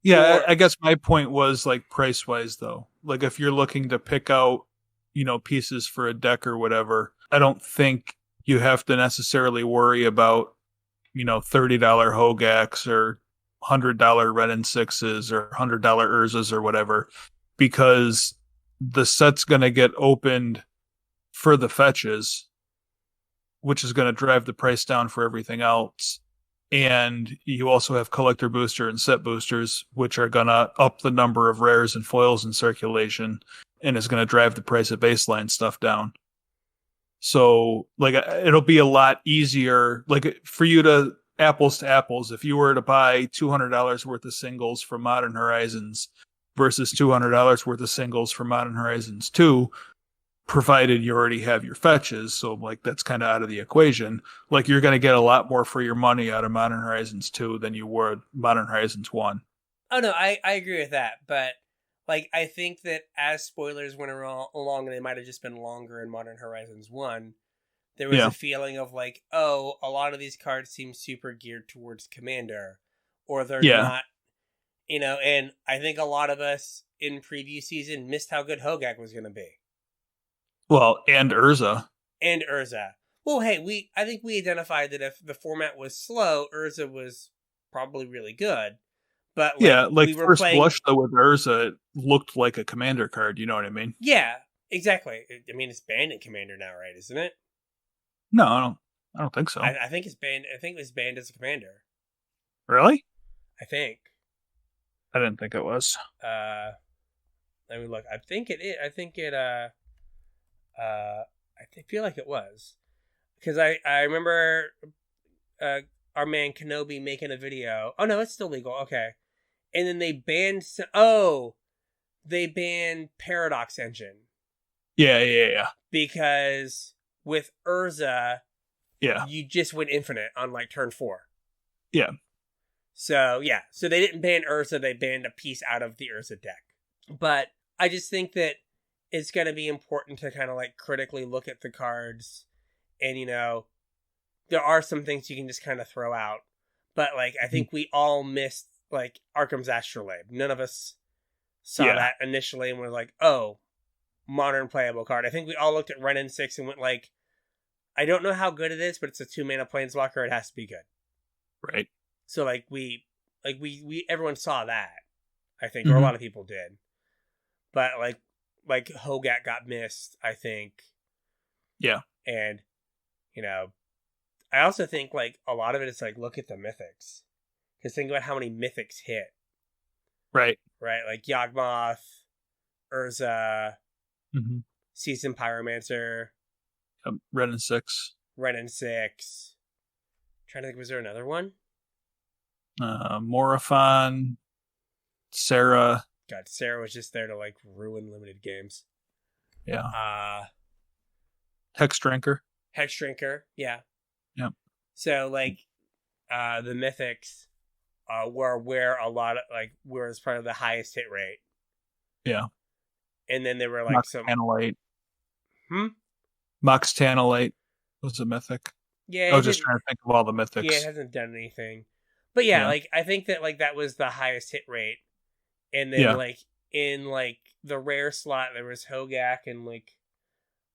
Speaker 2: Yeah, I guess my point was like price-wise, though. Like if you're looking to pick out, you know, pieces for a deck or whatever, I don't think you have to necessarily worry about, you know, $30 Hogaaks or $100 Red and Sixes or $100 Urzas or whatever, because the set's going to get opened for the fetches, which is going to drive the price down for everything else. And you also have collector booster and set boosters, which are going to up the number of rares and foils in circulation and is going to drive the price of baseline stuff down. So, like, it'll be a lot easier, like, for you to apples, if you were to buy $200 worth of singles from Modern Horizons versus $200 worth of singles from Modern Horizons 2, provided you already have your fetches, so like that's kind of out of the equation. Like you're going to get a lot more for your money out of Modern Horizons 2 than you would Modern Horizons 1.
Speaker 1: Oh no, I agree with that, but like I think that as spoilers went along, and they might have just been longer in Modern Horizons 1, there was a feeling of like, oh, a lot of these cards seem super geared towards Commander, or they're not, and I think a lot of us in preview season missed how good Hogak was going to be.
Speaker 2: Well, and Urza.
Speaker 1: Well, hey, I think we identified that if the format was slow, Urza was probably really good. But
Speaker 2: we were first blush though with Urza, it looked like a commander card. You know what I mean?
Speaker 1: Yeah, exactly. I mean, it's banned in Commander now, right? Isn't it?
Speaker 2: No, I don't think so.
Speaker 1: I think it's banned. I think it was banned as a commander.
Speaker 2: Really?
Speaker 1: I think.
Speaker 2: I didn't think it was.
Speaker 1: Let me look. I think it is. I feel like it was, because I remember our man Kenobi making a video. Oh no, it's still legal. Okay, and then they banned. They banned Paradox Engine.
Speaker 2: Yeah.
Speaker 1: Because with Urza,
Speaker 2: yeah,
Speaker 1: you just went infinite on like turn 4.
Speaker 2: Yeah.
Speaker 1: So they didn't ban Urza. They banned a piece out of the Urza deck. But I just think that it's going to be important to kind of like critically look at the cards, and there are some things you can just kind of throw out, but like I think we all missed like Arkham's Astrolabe. None of us saw that initially and were like, oh, modern playable card. I think we all looked at Renin 6 and went like, I don't know how good it is, but it's a 2-mana planeswalker. It has to be good,
Speaker 2: right?
Speaker 1: So like we everyone saw that, I think, or a lot of people did, but like Hogak got missed, I think.
Speaker 2: Yeah.
Speaker 1: And, I also think, like, a lot of it is, like, look at the mythics. Because think about how many mythics hit.
Speaker 2: Right.
Speaker 1: Right? Like, Yawgmoth, Urza, Seasoned Pyromancer.
Speaker 2: Renin 6.
Speaker 1: Trying to think, was there another one?
Speaker 2: Morophon, Sarah.
Speaker 1: God, Sarah was just there to, like, ruin limited games.
Speaker 2: Yeah. Hexdrinker,
Speaker 1: yeah.
Speaker 2: Yep.
Speaker 1: So, like, the mythics were where a lot of, like, where it's part of the highest hit rate.
Speaker 2: Yeah.
Speaker 1: And then there were, like,
Speaker 2: Mox Tanalite. Mox Tanalite was a mythic.
Speaker 1: Yeah.
Speaker 2: I was just trying to think of all the mythics.
Speaker 1: Yeah, it hasn't done anything. But yeah, like, I think that, like, that was the highest hit rate. And then, like, in, like, the rare slot, there was Hogak and, like,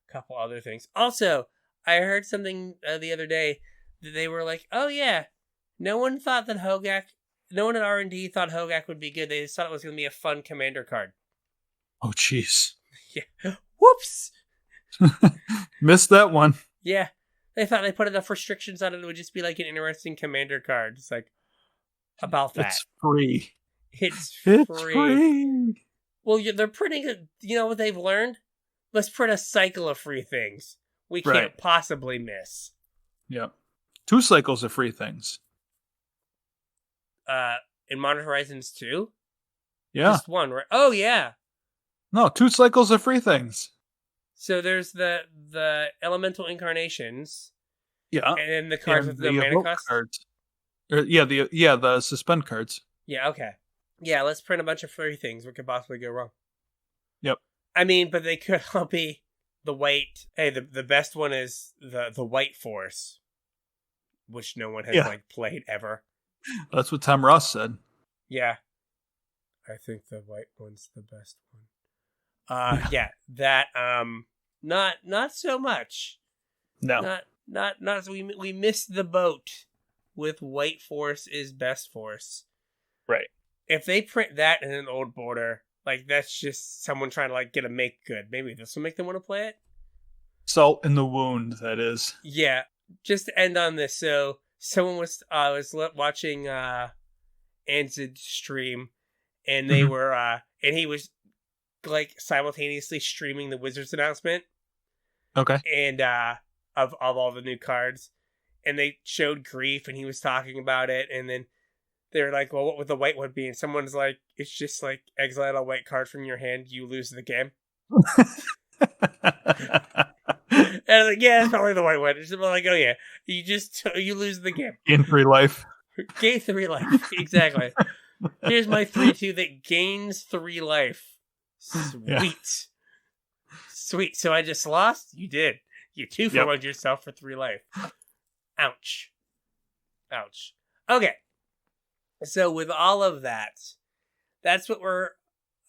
Speaker 1: a couple other things. Also, I heard something the other day that they were like, oh, yeah, no one at R&D thought Hogak would be good. They just thought it was going to be a fun commander card.
Speaker 2: Oh, jeez.
Speaker 1: Yeah. Whoops!
Speaker 2: Missed that one.
Speaker 1: Yeah. They thought they put enough restrictions on it, it would just be like an interesting commander card. It's like, about that.
Speaker 2: It's free.
Speaker 1: It's free. Well, they're printing you know what they've learned? Let's print a cycle of free things we can't possibly miss.
Speaker 2: Yep. 2 cycles of free things.
Speaker 1: In Modern Horizons 2?
Speaker 2: Yeah.
Speaker 1: Just one, right? Oh, yeah.
Speaker 2: No, 2 cycles of free things.
Speaker 1: So there's the elemental incarnations.
Speaker 2: Yeah.
Speaker 1: And then the cards with the mana cost?
Speaker 2: Cards. The suspend cards.
Speaker 1: Yeah, okay. Yeah, let's print a bunch of free things. What could possibly go wrong?
Speaker 2: Yep.
Speaker 1: I mean, but they could all be the white. Hey, the best one is the White Force, which no one has like played ever.
Speaker 2: That's what Tom Ross said.
Speaker 1: Yeah. I think the white one's the best one. Yeah, that not so much.
Speaker 2: No.
Speaker 1: Not so we missed the boat with White Force is best force.
Speaker 2: Right.
Speaker 1: If they print that in an old border, like that's just someone trying to like get a make good. Maybe this will make them want to play it.
Speaker 2: Salt in the wound, that is.
Speaker 1: Yeah. Just to end on this, so someone was watching Anzid's stream, and they were and he was like simultaneously streaming the Wizards announcement.
Speaker 2: Okay.
Speaker 1: And of all the new cards, and they showed Grief, and he was talking about it, and then they were like, "Well, what would the white one be?" And someone's like, "It's just like exile a white card from your hand, you lose the game." And I was like, "Yeah, that's probably the white one." It's like, "Oh yeah, you lose the game."
Speaker 2: In 3 life.
Speaker 1: Gain 3 life, exactly. Here's my 3/2 that gains 3 life. Sweet. Yeah. Sweet. So I just lost? You did. You 2-for-1'd yourself for 3 life. Ouch. Okay. So with all of that, that's what we're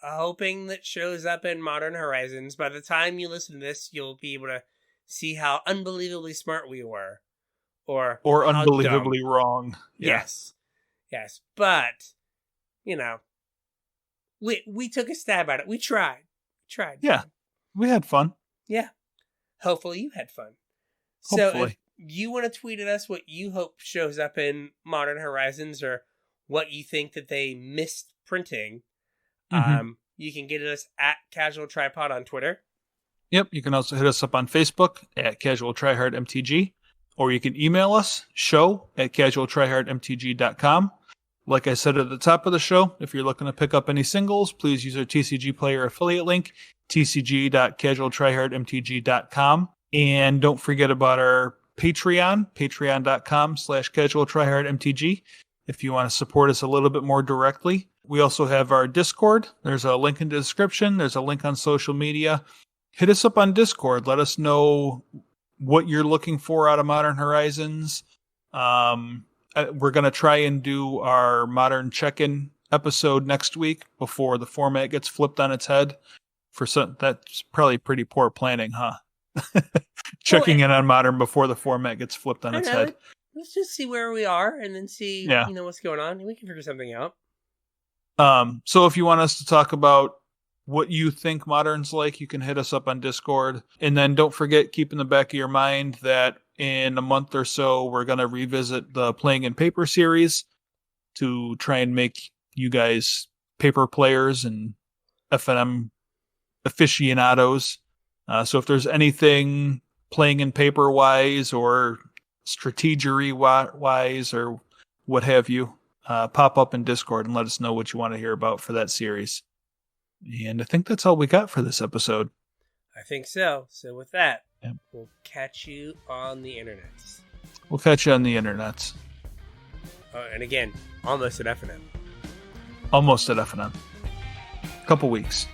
Speaker 1: hoping that shows up in Modern Horizons. By the time you listen to this, you'll be able to see how unbelievably smart we were. Or
Speaker 2: unbelievably wrong.
Speaker 1: Yeah. Yes. But, we took a stab at it. We tried.
Speaker 2: Yeah. We had fun.
Speaker 1: Yeah. Hopefully you had fun. So if you want to tweet at us what you hope shows up in Modern Horizons or what you think that they missed printing, you can get at us at CasualTryPod on Twitter.
Speaker 2: Yep. You can also hit us up on Facebook at CasualTryHardMTG, or you can email us, show@CasualTryHardMTG.com. Like I said at the top of the show, if you're looking to pick up any singles, please use our TCG Player affiliate link, tcg.casualtryhardmtg.com. And don't forget about our Patreon, patreon.com/casualtryhardmtg, if you want to support us a little bit more directly. We also have our Discord. There's a link in the description. There's a link on social media. Hit us up on Discord. Let us know what you're looking for out of Modern Horizons. We're going to try and do our Modern check-in episode next week before the format gets flipped on its head. That's probably pretty poor planning, huh? Checking in on Modern before the format gets flipped on its head.
Speaker 1: Let's just see where we are and then see what's going on. We can figure something out.
Speaker 2: So if you want us to talk about what you think Modern's like, you can hit us up on Discord. And then don't forget, keep in the back of your mind that in a month or so, we're going to revisit the Playing in Paper series to try and make you guys paper players and FNM aficionados. So if there's anything Playing in Paper wise or strategery wise or what have you, pop up in Discord and let us know what you want to hear about for that series. And I think that's all we got for this episode.
Speaker 1: I think so. So with that, we'll catch you on the internets. And again, almost at FNM.
Speaker 2: Couple weeks.